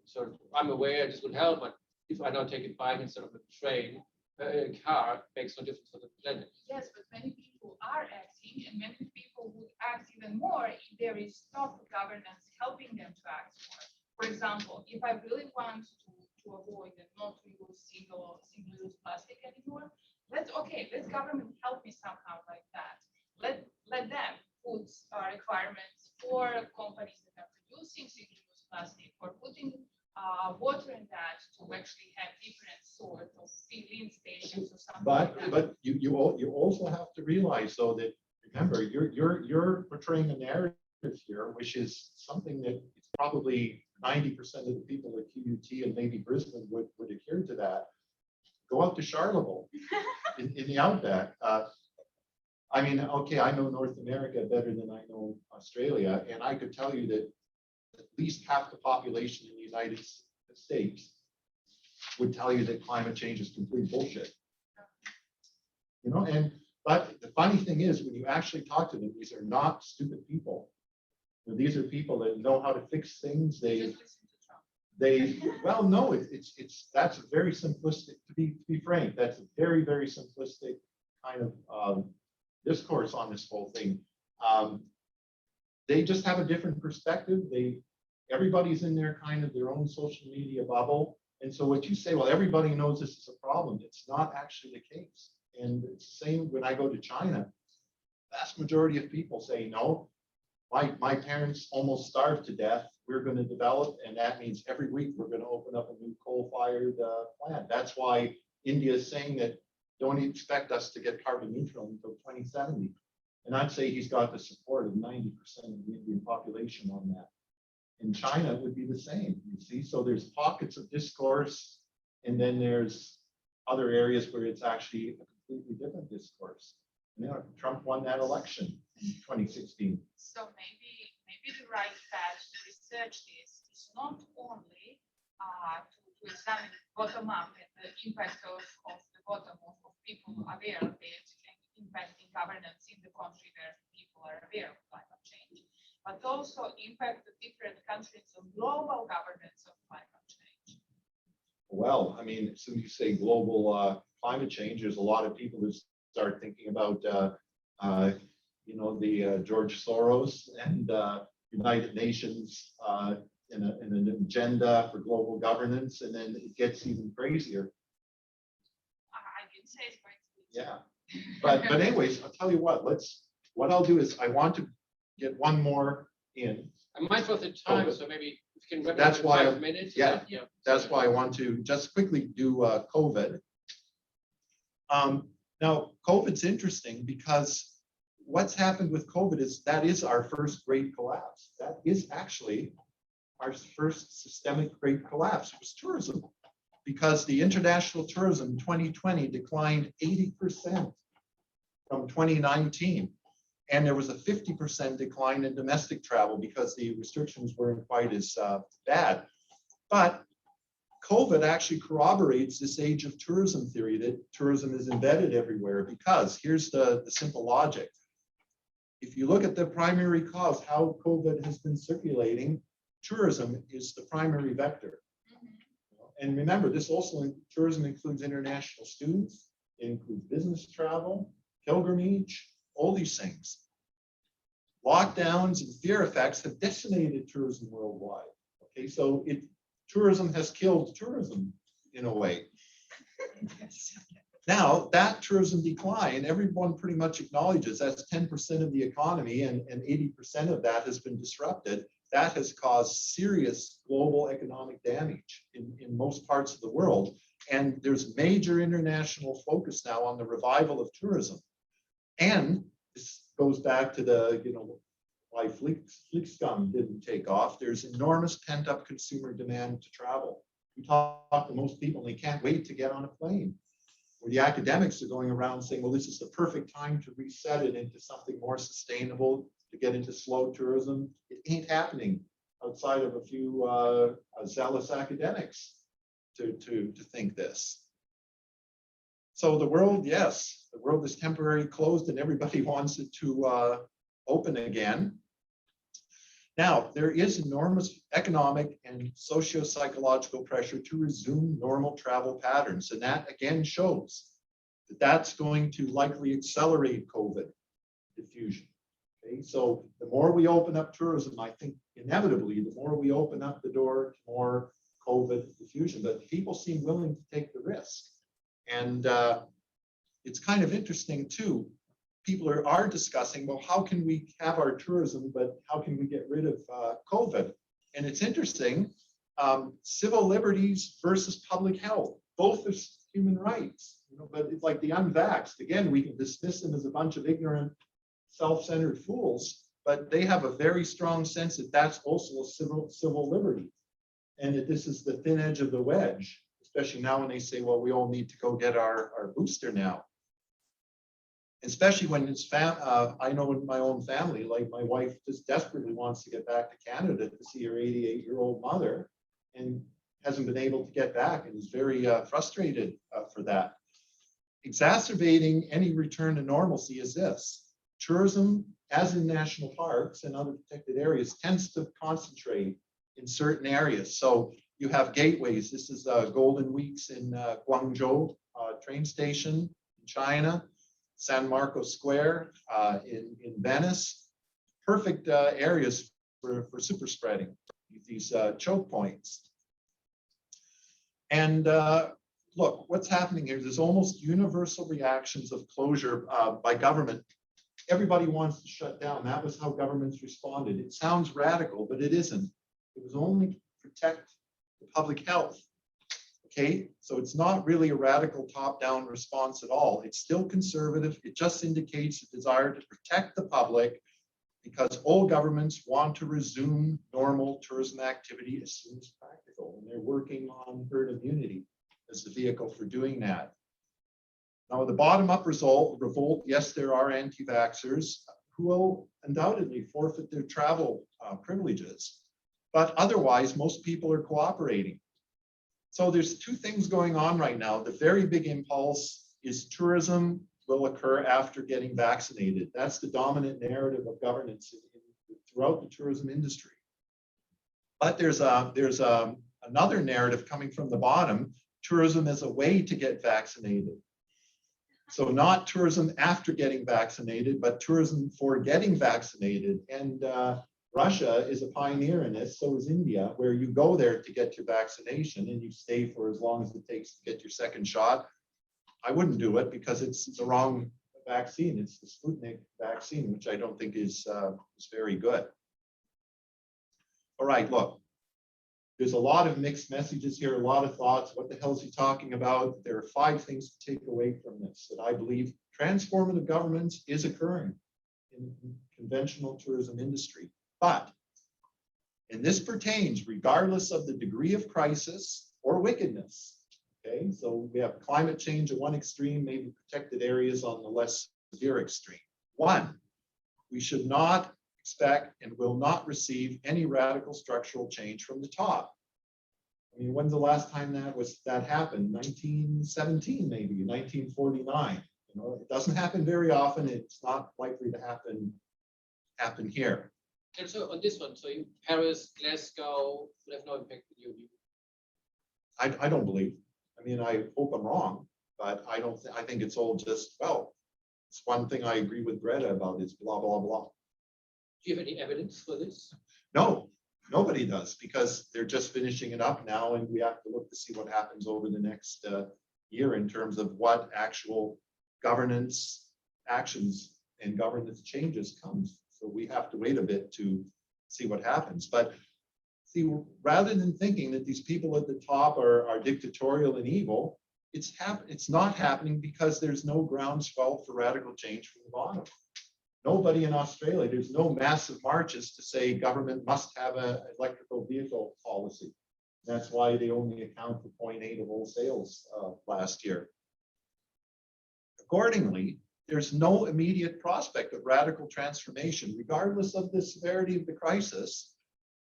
So I'm aware this would help, but if I now take a bike instead of a train, a car, makes no difference for the planet. Yes, but many people are acting, and many people would act even more if there is top governance helping them to act more. For example, if I really want to avoid and not to use single-use plastic anymore, let government help me somehow like that. Let them put requirements for companies that are producing single-use plastic, for putting water in that to actually have different sort of fill-in stations or something like that. But you also have to realize though that, remember, you're portraying a narrative here, which is something that it's probably 90% of the people at QUT and maybe Brisbane would adhere to that. Go out to Charleville in the outback. I mean, okay, I know North America better than I know Australia, and I could tell you that at least half the population in the United States would tell you that climate change is complete bullshit. You know, but the funny thing is, when you actually talk to them, these are not stupid people. You know, these are people that know how to fix things. Well, no, that's a very simplistic, to be frank, that's a very, very simplistic kind of discourse on this whole thing. They just have a different perspective. Everybody's in their kind of their own social media bubble. And so what you say, well, everybody knows this is a problem. It's not actually the case. And it's the same when I go to China. Vast majority of people say, no, my parents almost starved to death. We're going to develop, and that means every week we're going to open up a new coal-fired plant. That's why India is saying that don't expect us to get carbon neutral until 2070. And I'd say he's got the support of 90% of the Indian population on that. In China, it would be the same, you see. So there's pockets of discourse, and then there's other areas where it's actually a completely different discourse. And, you know, Trump won that election in 2016. So maybe the right path to research this is not only to examine bottom up and the impact of the bottom of people aware of it and impacting governance in the country where people are aware of climate change, but also impact the different countries on global governance of climate change. Well, I mean, as soon as you say global climate change, there's a lot of people who start thinking about, you know, the George Soros and United Nations in an agenda for global governance, and then it gets even crazier. I didn't say it's going to be. Yeah, but anyways, I'll tell you what. What I'll do is I want to get one more in. I'm mindful of the time, so maybe we can wrap it That's up in why 5 minutes. yeah. Yeah. That's why I want to just quickly do COVID. Now, COVID's interesting because what's happened with COVID is that is our first great collapse. That is actually our first systemic great collapse. It was tourism, because the international tourism in 2020 declined 80% from 2019. And there was a 50% decline in domestic travel because the restrictions weren't quite as bad. But COVID actually corroborates this age of tourism theory that tourism is embedded everywhere, because here's the simple logic. If you look at the primary cause, how COVID has been circulating, tourism is the primary vector. And remember, this also, tourism includes international students, it includes business travel, pilgrimage, all these things. Lockdowns and fear effects have decimated tourism worldwide. Okay, so tourism has killed tourism in a way. Now, that tourism decline, everyone pretty much acknowledges that's 10% of the economy, and 80% of that has been disrupted. That has caused serious global economic damage in most parts of the world. And there's major international focus now on the revival of tourism. And this goes back to the, you know, why Flixcom didn't take off. There's enormous pent-up consumer demand to travel. We talk to most people and they can't wait to get on a plane. Or the academics are going around saying, well, this is the perfect time to reset it into something more sustainable, to get into slow tourism. It ain't happening outside of a few zealous academics to think this. So the world, yes, the world is temporarily closed and everybody wants it to open again. Now, there is enormous economic and socio-psychological pressure to resume normal travel patterns. And that again shows that that's going to likely accelerate COVID diffusion. Okay, so the more we open up tourism, I think inevitably, the more we open up the door to more COVID diffusion, but people seem willing to take the risk. And it's kind of interesting too. People are discussing, well, how can we have our tourism, but how can we get rid of COVID? And it's interesting, civil liberties versus public health, both are human rights, you know, but it's like the unvaxxed, again, we can dismiss them as a bunch of ignorant, self-centered fools, but they have a very strong sense that that's also a civil liberty, and that this is the thin edge of the wedge, especially now when they say, well, we all need to go get our booster now. Especially when it's I know in my own family, like my wife just desperately wants to get back to Canada to see her 88-year-old mother and hasn't been able to get back and is very frustrated for that. Exacerbating any return to normalcy is this. Tourism, as in national parks and other protected areas, tends to concentrate in certain areas. So you have gateways. This is Golden Weeks in Guangzhou train station in China. San Marcos Square in Venice, perfect areas for super spreading, these choke points. And look, what's happening here, there's almost universal reactions of closure by government. Everybody wants to shut down. That was how governments responded. It sounds radical, but it isn't. It was only to protect the public health. Okay, so it's not really a radical top-down response at all. It's still conservative. It just indicates a desire to protect the public because all governments want to resume normal tourism activity as soon as practical. And they're working on herd immunity as the vehicle for doing that. Now, the bottom-up revolt, yes, there are anti-vaxxers who will undoubtedly forfeit their travel privileges, but otherwise, most people are cooperating. So there's two things going on right now. The very big impulse is tourism will occur after getting vaccinated. That's the dominant narrative of governance throughout the tourism industry. But there's another narrative coming from the bottom, tourism as a way to get vaccinated. So not tourism after getting vaccinated, but tourism for getting vaccinated. And Russia is a pioneer in this, so is India, where you go there to get your vaccination and you stay for as long as it takes to get your second shot. I wouldn't do it because it's the wrong vaccine. It's the Sputnik vaccine, which I don't think is very good. All right, look, there's a lot of mixed messages here, a lot of thoughts. What the hell is he talking about? There are 5 things to take away from this that I believe transformative governance is occurring in the conventional tourism industry. But, and this pertains regardless of the degree of crisis or wickedness. Okay, so we have climate change at one extreme, maybe protected areas on the less severe extreme. 1, we should not expect and will not receive any radical structural change from the top. I mean, when's the last time that happened? 1917, maybe 1949. You know, it doesn't happen very often. It's not likely to happen here. And so on this one, so in Paris, Glasgow will have no impact in your view. I don't believe. I mean, I hope I'm wrong, but I don't. I think it's all just, well, it's one thing I agree with Greta about is blah blah blah. Do you have any evidence for this? No, nobody does, because they're just finishing it up now, and we have to look to see what happens over the next year in terms of what actual governance actions and governance changes comes. So we have to wait a bit to see what happens. But see, rather than thinking that these people at the top are dictatorial and evil, it's not happening because there's no groundswell for radical change from the bottom. Nobody in Australia, there's no massive marches to say government must have an electrical vehicle policy. That's why they only account for 0.8 of all sales last year. Accordingly, there's no immediate prospect of radical transformation, regardless of the severity of the crisis,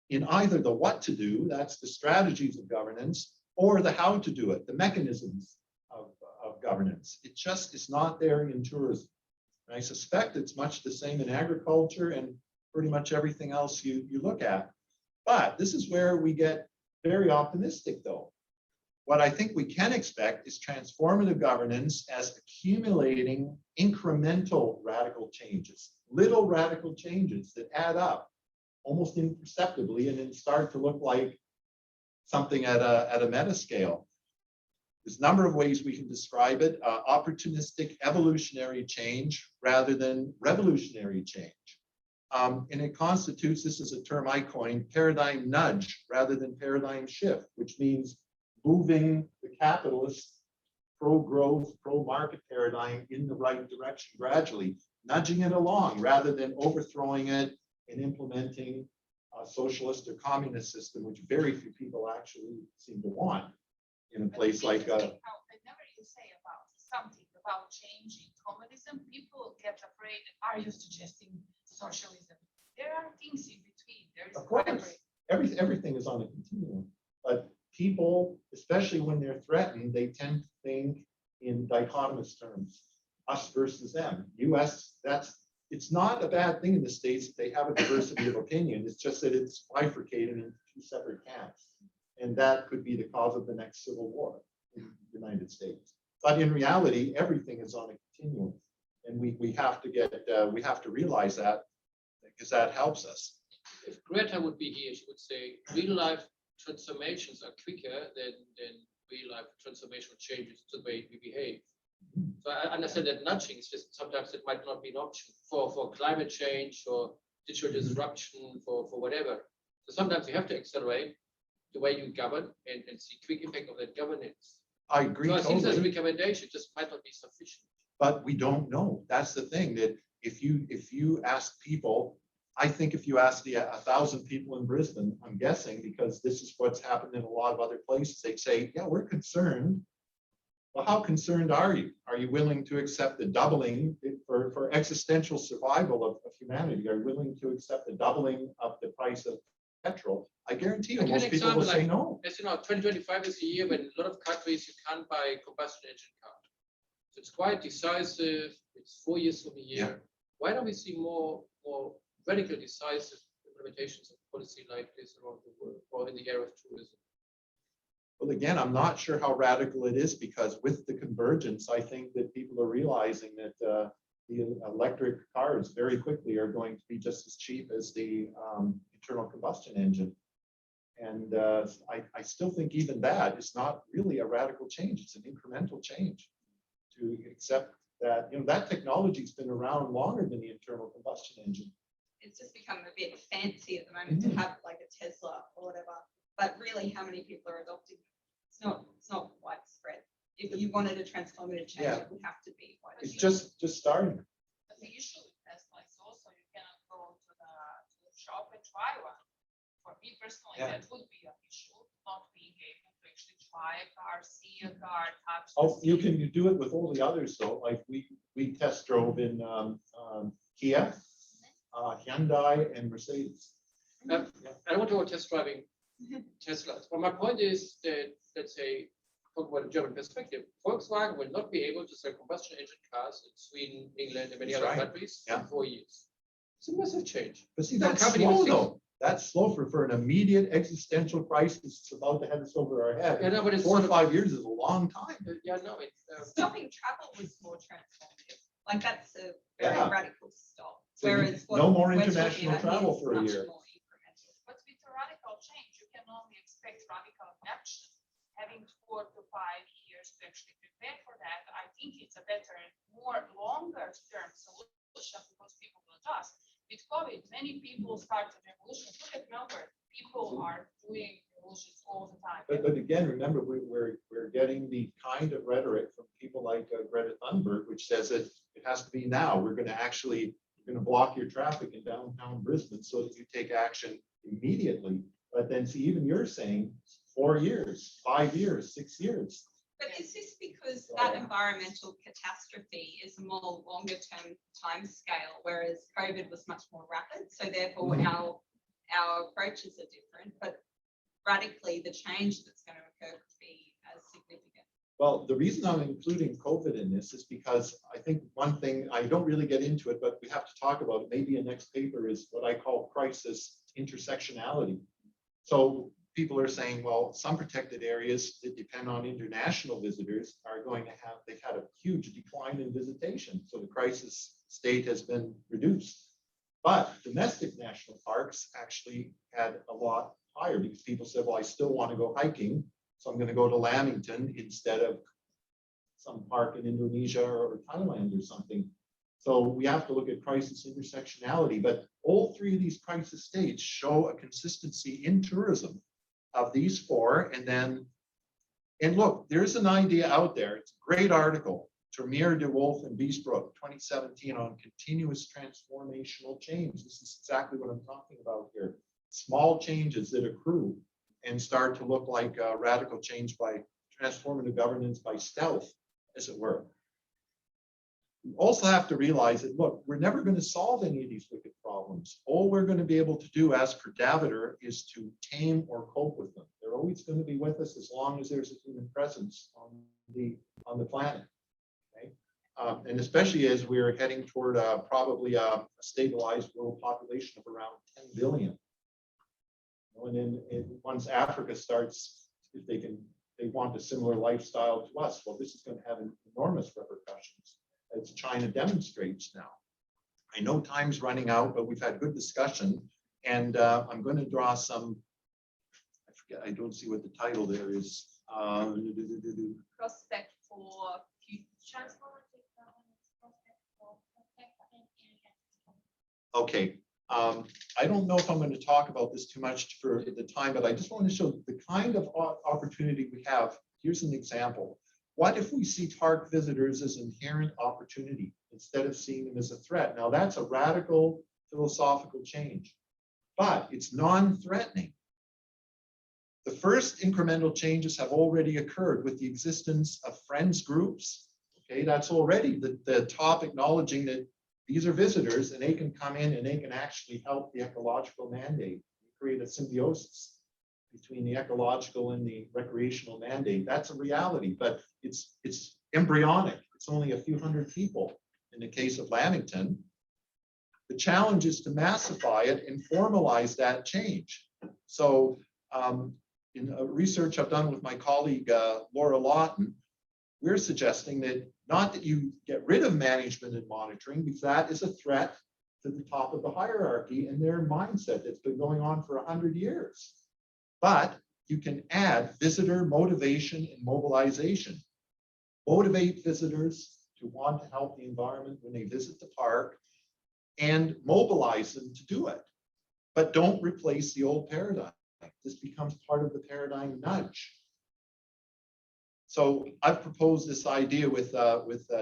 in either the what to do, that's the strategies of governance, or the how to do it, the mechanisms of governance. It just is not there in tourism. And I suspect it's much the same in agriculture and pretty much everything else you look at. But this is where we get very optimistic, though. What I think we can expect is transformative governance as accumulating incremental radical changes, little radical changes that add up almost imperceptibly and then start to look like something at a meta scale. There's a number of ways we can describe it. Opportunistic evolutionary change rather than revolutionary change. And it constitutes, this is a term I coined, paradigm nudge rather than paradigm shift, which means moving the capitalist pro-growth, pro-market paradigm in the right direction gradually, nudging it along rather than overthrowing it and implementing a socialist or communist system, which very few people actually seem to want in a place like whenever you say about something about changing communism, people get afraid, are you suggesting socialism? There are things in between. There is of course, everything is on a continuum, but people, especially when they're threatened, they tend to think in dichotomous terms, us versus them. US, it's not a bad thing in the States that they have a diversity of opinion. It's just that it's bifurcated into 2 separate camps. And that could be the cause of the next civil war in the United States. But in reality, everything is on a continuum. And we have to realize that, because that helps us. If Greta would be here, she would say real life transformations are quicker than real life transformational changes to the way we behave. So I understand that nudging is just sometimes it might not be an option for climate change or digital disruption, for whatever. So sometimes you have to accelerate the way you govern and see quick impact of that governance. I agree. So I think there's a Totally. recommendation, just might not be sufficient. But we don't know. That's the thing, that if you ask people, I think if you ask the 1,000 people in Brisbane, I'm guessing, because this is what's happened in a lot of other places, they'd say, yeah, we're concerned Well, how concerned are you? Are you willing to accept the doubling for existential survival of humanity? Are you willing to accept the doubling of the price of petrol? I guarantee you, I'll give you most an people will example, say no. As you know, 2025 is a year when a lot of countries you can't buy a combustion engine car. So it's quite decisive. It's 4 years from a year. Yeah. Why don't we see more radical, decisive implementations of policy like this around the world or in the area of tourism? Well, again, I'm not sure how radical it is, because with the convergence, I think that people are realizing that the electric cars very quickly are going to be just as cheap as the internal combustion engine. And I still think even that is not really a radical change. It's an incremental change to accept that, that technology's been around longer than the internal combustion engine. It's just become a bit fancy at the moment to have like a Tesla or whatever. But really, how many people are adopting it? It's not widespread. If you wanted a transformative change, Yeah. it would have to be widespread. It's just starting. But the issue with Tesla is also you cannot go to the shop and try one. For me personally, Yeah. that would be an issue, not being able to actually try a car, see a car, touch. Oh, you do it with all the others though. Like we test drove in Kia, Hyundai, and Mercedes. I don't want to go test driving Teslas. But my point is that, let's say, talk about a German perspective, Volkswagen will not be able to sell combustion engine cars in Sweden, England, and many That's other right. countries Yeah. in 4 years. It's a massive change. But see, No that's company slow will fix- though. That's slow for an immediate existential crisis that's about to head us over our head. Yeah, no, but it's 4 or sort of- 5 years is a long time. Yeah, no, it's Stopping travel was more transformative. Like that's a very Yeah. radical stop. So you- Whereas no more we're talking international about travel here is for a much year. more incremental. But with a radical change, you can only expect radical adaptation. Having 4 to 5 years to actually prepare for that, I think it's a better, more longer term solution because people will adjust. With COVID, many people started revolutions. Look at Melbourne. People are doing revolutions all the time. But again, remember, we're getting the kind of rhetoric from people like Greta Thunberg, which says that it has to be now. We're going to block your traffic in downtown Brisbane so that you take action immediately. But then see, even you're saying 4 years, 5 years, 6 years. But is this because that environmental catastrophe is a more longer term time scale, whereas COVID was much more rapid? So therefore our approaches are different, but radically the change that's going to occur could be as significant. Well, the reason I'm including COVID in this is because I think one thing, I don't really get into it, but we have to talk about it, maybe a next paper, is what I call crisis intersectionality. So people are saying, well, some protected areas that depend on international visitors are going to have, they've had a huge decline in visitation. So the crisis state has been reduced. But domestic national parks actually had a lot higher because people said, well, I still want to go hiking. So I'm going to go to Lamington instead of some park in Indonesia or Thailand or something. So we have to look at crisis intersectionality, but all 3 of these crisis states show a consistency in tourism of these 4. And look, there's an idea out there. It's a great article, Termeer, de Wolf, and Beesbrook, 2017, on continuous transformational change. This is exactly what I'm talking about here. Small changes that accrue and start to look like radical change by transformative governance by stealth, as it were. We also have to realize that, look, we're never going to solve any of these wicked problems. All we're going to be able to do as per Daviter is to tame or cope with them. They're always going to be with us as long as there's a human presence on the planet. Okay? And especially as we're heading toward probably a stabilized world population of around 10 billion. And then once Africa starts, if they want a similar lifestyle to us, well, this is going to have enormous repercussions, as China demonstrates now. I know time's running out, but we've had good discussion, and I'm going to draw some, I forget, I don't see what the title there is. Prospect for future. Okay. I don't know if I'm going to talk about this too much for the time, but I just want to show the kind of opportunity we have. Here's an example. What if we see park visitors as inherent opportunity instead of seeing them as a threat? Now, that's a radical philosophical change, but it's non-threatening. The first incremental changes have already occurred with the existence of friends groups. Okay, that's already the top acknowledging that these are visitors and they can come in and they can actually help the ecological mandate, create a symbiosis between the ecological and the recreational mandate. That's a reality, but it's embryonic. It's only a few hundred people in the case of Lamington. The challenge is to massify it and formalize that change. So in research I've done with my colleague Laura Lawton, we're suggesting that not that you get rid of management and monitoring, because that is a threat to the top of the hierarchy and their mindset that's been going on for 100 years. But you can add visitor motivation and mobilization. Motivate visitors to want to help the environment when they visit the park and mobilize them to do it. But don't replace the old paradigm. This becomes part of the paradigm nudge. So I've proposed this idea with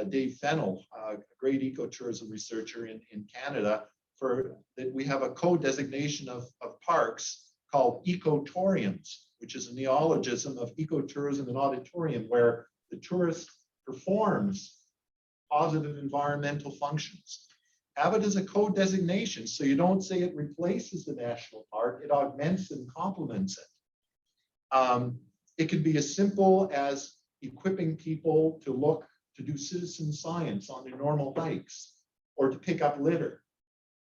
Dave Fennell, a great ecotourism researcher in Canada, for that we have a co-designation of parks called ecotoriums, which is a neologism of ecotourism and auditorium, where the tourist performs positive environmental functions. Have it as a co-designation, so you don't say it replaces the national park, it augments and complements it. It could be as simple as equipping people to do citizen science on their normal hikes, or to pick up litter.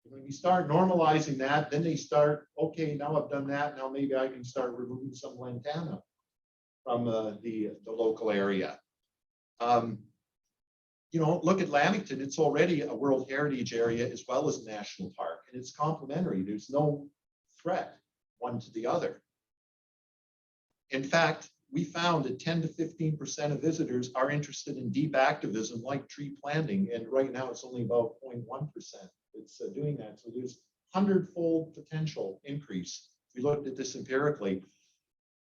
When you start normalizing that, then they start, okay, now I've done that, now maybe I can start removing some lantana from the local area. You know, look at Lamington, it's already a World Heritage Area as well as a national park, and it's complementary. There's no threat one to the other. In fact, we found that 10 to 15% of visitors are interested in deep activism like tree planting, and right now it's only about 0.1% that's doing that. So there's 100-fold potential increase. We looked at this empirically.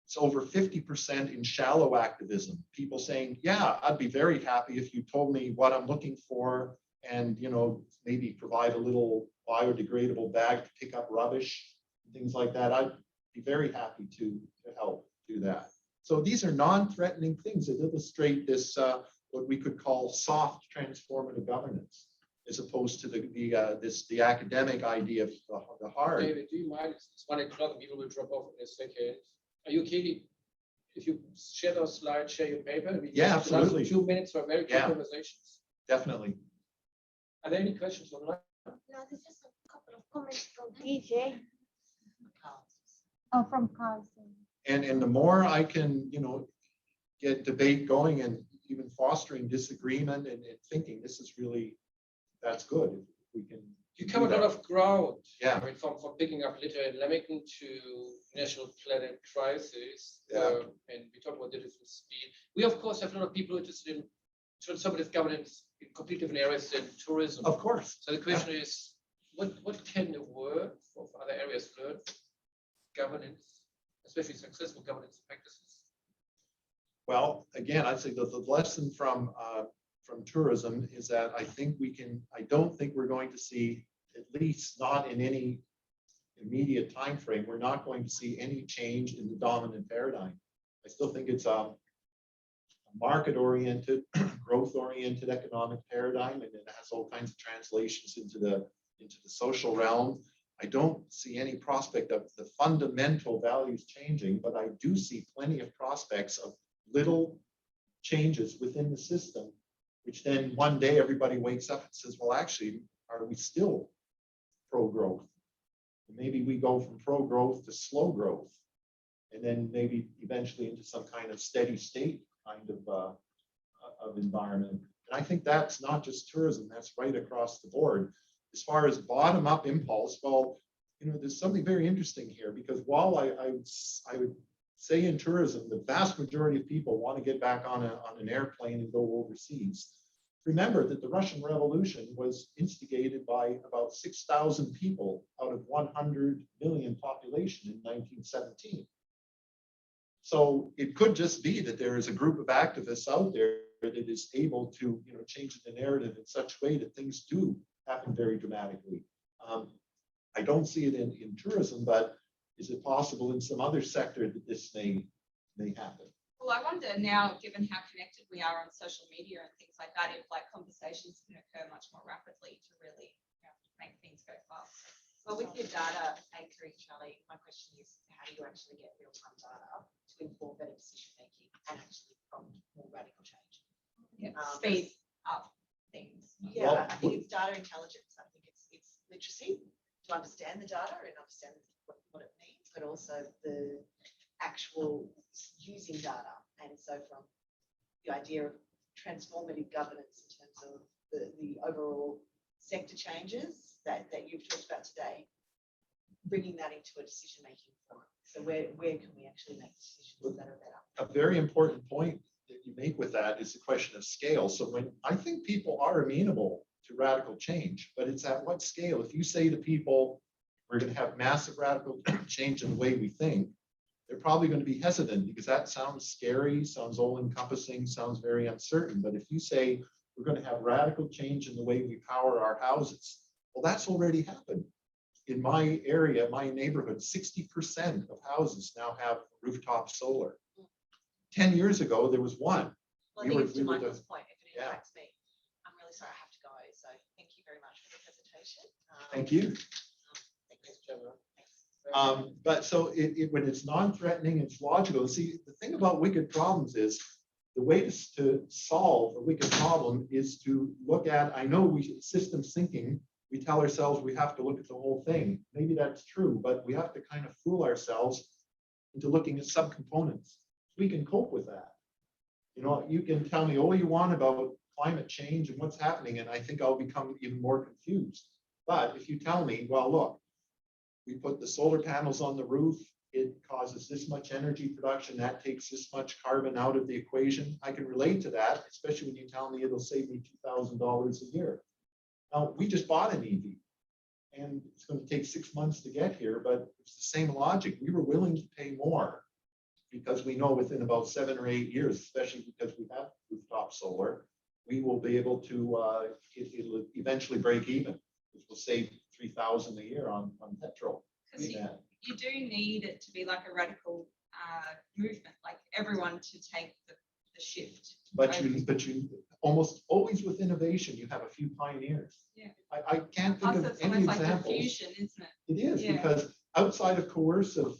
It's over 50% in shallow activism. People saying, yeah, I'd be very happy if you told me what I'm looking for and, you know, maybe provide a little biodegradable bag to pick up rubbish, things like that. I'd be very happy to help do that. So these are non-threatening things that illustrate this, what we could call soft transformative governance, as opposed to the academic idea of the hard. David, do you mind? It's 1 o'clock and people will drop off in a second. Are you okay if you share those slides, share your paper? Yeah, absolutely. 2 minutes for very quick conversations. Definitely. Are there any questions online? No, there's just a couple of comments from DJ. Oh, from Carlson. And the more I can, you know, get debate going and even fostering disagreement and thinking, this is really, that's good. If we can. You covered a lot of ground. Yeah. I mean, from picking up litter in Lamington to national planet crisis. Yeah. And we talked about digital speed. We, of course, have a lot of people interested in transformative governance in completely different areas than tourism. Of course. So the question is, what can the work of other areas learn? Governance, especially successful governance practices. Well, again, I'd say the lesson from tourism is that I don't think we're going to see, at least not in any immediate time frame, we're not going to see any change in the dominant paradigm. I still think it's a market-oriented, growth-oriented economic paradigm, and it has all kinds of translations into the social realm. I don't see any prospect of the fundamental values changing, but I do see plenty of prospects of little changes within the system, which then one day everybody wakes up and says, well, actually, are we still pro-growth? Maybe we go from pro-growth to slow growth, and then maybe eventually into some kind of steady state kind of environment. And I think that's not just tourism, that's right across the board. As far as bottom-up impulse, well, you know, there's something very interesting here, because while I would say in tourism, the vast majority of people want to get back on an airplane and go overseas. Remember that the Russian Revolution was instigated by about 6,000 people out of 100 million population in 1917. So it could just be that there is a group of activists out there that is able to, you know, change the narrative in such a way that things do happen very dramatically. I don't see it in tourism, but Is it possible in some other sector that this may happen? Well, I wonder now, given how connected we are on social media and things like that, if like conversations can occur much more rapidly to really make things go fast. Well, with your data anchoring, Charlie, my question is, how do you actually get real-time data to inform better decision-making and actually prompt more radical change? Yeah, speed up things. Yeah, Well, I think it's data intelligence. I think it's literacy to understand the data and understand what it means, but also the actual using data. And so from the idea of transformative governance in terms of the overall sector changes that you've talked about today, bringing that into a decision-making forum. So where can we actually make decisions that are better? A very important point that you make with that is the question of scale. So when I think people are amenable to radical change, but it's at what scale? If you say to people, we're going to have massive radical change in the way we think, they're probably going to be hesitant because that sounds scary, sounds all-encompassing, sounds very uncertain. But if you say we're going to have radical change in the way we power our houses, well, that's already happened. In my area, my neighborhood, 60% of houses now have rooftop solar. 10 years ago, there was one. Well, I think it's to Michael's point, if it impacts me. I'm really sorry I have to go. So thank you very much for the presentation. Thank you. Thanks, Gemma. But so when it's non-threatening, it's logical. See, the thing about wicked problems is the way to solve a wicked problem is to look at, I know we systems thinking, we tell ourselves we have to look at the whole thing. Maybe that's true, but we have to kind of fool ourselves into looking at subcomponents. We can cope with that. You know, you can tell me all you want about climate change and what's happening, and I think I'll become even more confused. But if you tell me, well, look, we put the solar panels on the roof, it causes this much energy production, that takes this much carbon out of the equation, I can relate to that, especially when you tell me it'll save me $2,000 a year. Now, we just bought an EV, and it's going to take 6 months to get here, but it's the same logic. We were willing to pay more because we know within about 7 or 8 years, especially because we have rooftop solar, we will be able to, it'll eventually break even, which will save $3,000 a year on petrol. Because you do need it to be like a radical movement, like everyone to take the shift. But you almost always with innovation, you have a few pioneers. Yeah. I can't think Also, of it's any almost like examples. diffusion, isn't it? It is, Yeah. because outside of coercive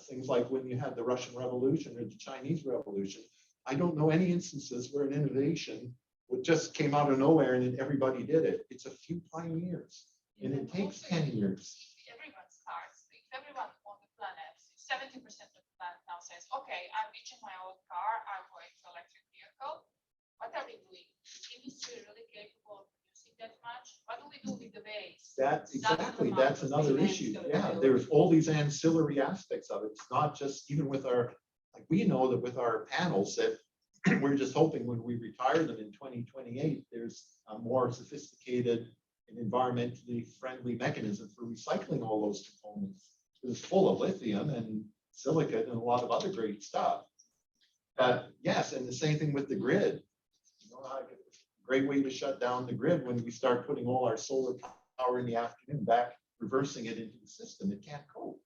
things like when you had the Russian Revolution or the Chinese Revolution, I don't know any instances where an innovation just came out of nowhere and then everybody did it. It's a few pioneers, and it takes 10 years. Everyone starts. If everyone on the planet, 70% of the planet now says, okay, I'm ditching my old car, I'm going to electric vehicle. What are we doing? Is industry really capable of producing that much? What do we do with the base? Exactly, that's another issue. Yeah, there's all these ancillary aspects of it. It's not just even with our, like we know that with our panels that we're just hoping when we retire them in 2028, there's a more sophisticated and environmentally friendly mechanism for recycling all those components. It's full of lithium and silicate and a lot of other great stuff. But yes, and the same thing with the grid. You know, a great way to shut down the grid when we start putting all our solar power in the afternoon back, reversing it into the system. It can't cope.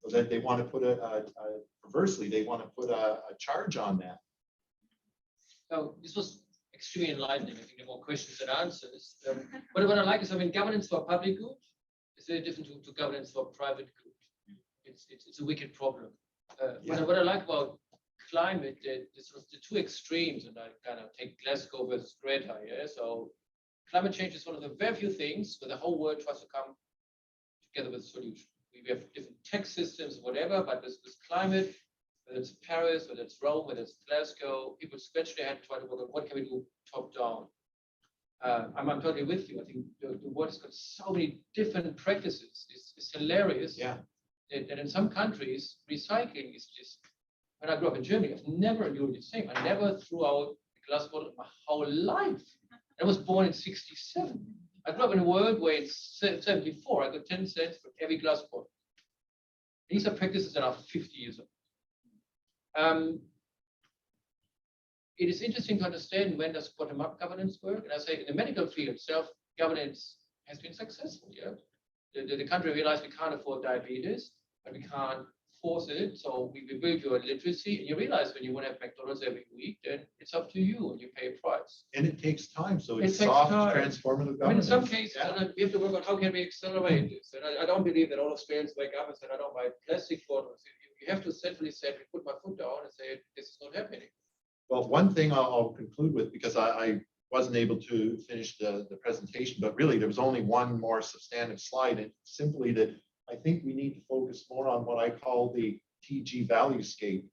So that they want to put perversely, they want to put a charge on that. So this was extremely enlightening. I think there are more questions than answers. But what I like is, I mean, governance for public good is very different to governance for private good. It's a wicked problem. What I like about climate, the sort of the two extremes, and I kind of take Glasgow versus Greta here. So climate change is one of the very few things where the whole world tries to come together with a solution. We have different tech systems, whatever, but with climate, whether it's Paris, whether it's Rome, whether it's Glasgow, people scratch their head and try to work out what can we do top down. I'm totally with you. I think the world has got so many different practices. It's hilarious. Yeah. That in some countries, recycling is just, when I grew up in Germany, I've never knew the same. I never threw out a glass bottle in my whole life. I was born in 1967. I grew up in a world where in 1974, I got 10 cents for every glass bottle. These are practices that are 50 years old. It is interesting to understand when does bottom-up governance work. And I say in the medical field, self-governance has been successful. Yeah, the country realized we can't afford diabetes. but we can't force it. So we build your literacy, and you realize when you want to have McDonald's every week, then it's up to you, and you pay a price. And it takes time, so It it's takes soft, time. transformative governance. I mean, in some cases, Yeah. we have to work on how can we accelerate this. And I don't believe that all Australians wake up and say, I don't buy plastic bottles. You have to centrally say, put my foot down and say, this is not happening. Well, one thing I'll conclude with, because I wasn't able to finish the presentation, but really there was only one more substantive slide, and simply that I think we need to focus more on what I call the TG value-scape,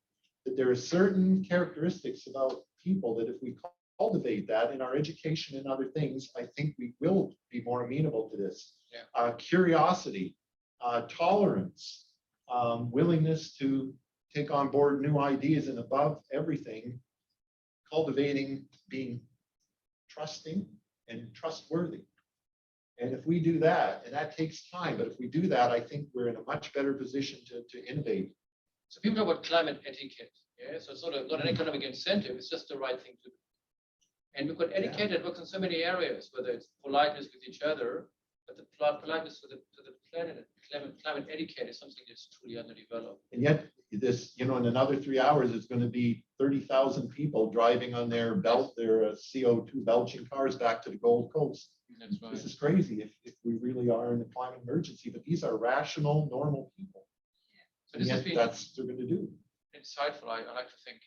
that there are certain characteristics about people that if we cultivate that in our education and other things, I think we will be more amenable to this. Yeah. Curiosity, tolerance, willingness to take on board new ideas, and above everything, cultivating being trusting and trustworthy. And if we do that, and that takes time, but if we do that, I think we're in a much better position to innovate. So people talk about climate etiquette. Yeah, so it's not an economic incentive, it's just the right thing to do. And we've got etiquette that works in so many areas, whether it's politeness with each other, but the politeness to the planet, climate etiquette is something that's truly underdeveloped. And yet this, in another 3 hours, it's going to be 30,000 people driving on their CO2 belching cars back to the Gold Coast. That's right. This is crazy if we really are in a climate emergency, but these are rational, normal people. So And this has yet been that's what they're going to do. insightful. I like to think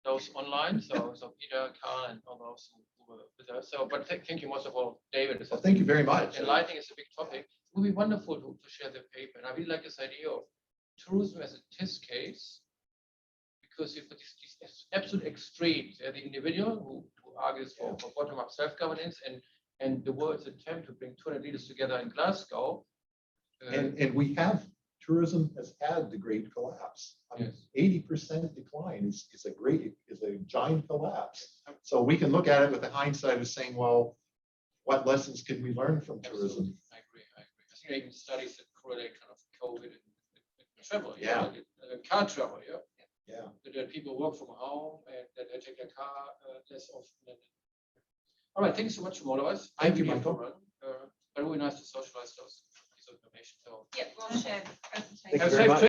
those online, so Peter, Carl, and all those who were with us. So, but thank you most of all, David. Well, thank you very much. Enlightening is a big topic. It would be wonderful to share the paper. And I really like this idea of tourism as a test case, because you've got these absolute extremes. The individual who argues for bottom-up self-governance, and the world's attempt to bring 200 leaders together in Glasgow. And we have, tourism has had the great collapse. I mean, 80% decline is a giant collapse. So we can look at it with the hindsight of saying, well, what lessons can we learn from tourism? I agree. I think there are even studies that correlate kind of COVID and travel. Yeah. Car travel. Yeah. Yeah. That people work from home and that they take their car less often. All right. Thanks so much from all of us. Thank you, I have to Michael. run, but really nice to socialize those pieces of information. So Yeah, we'll share the presentation. Thank you very much.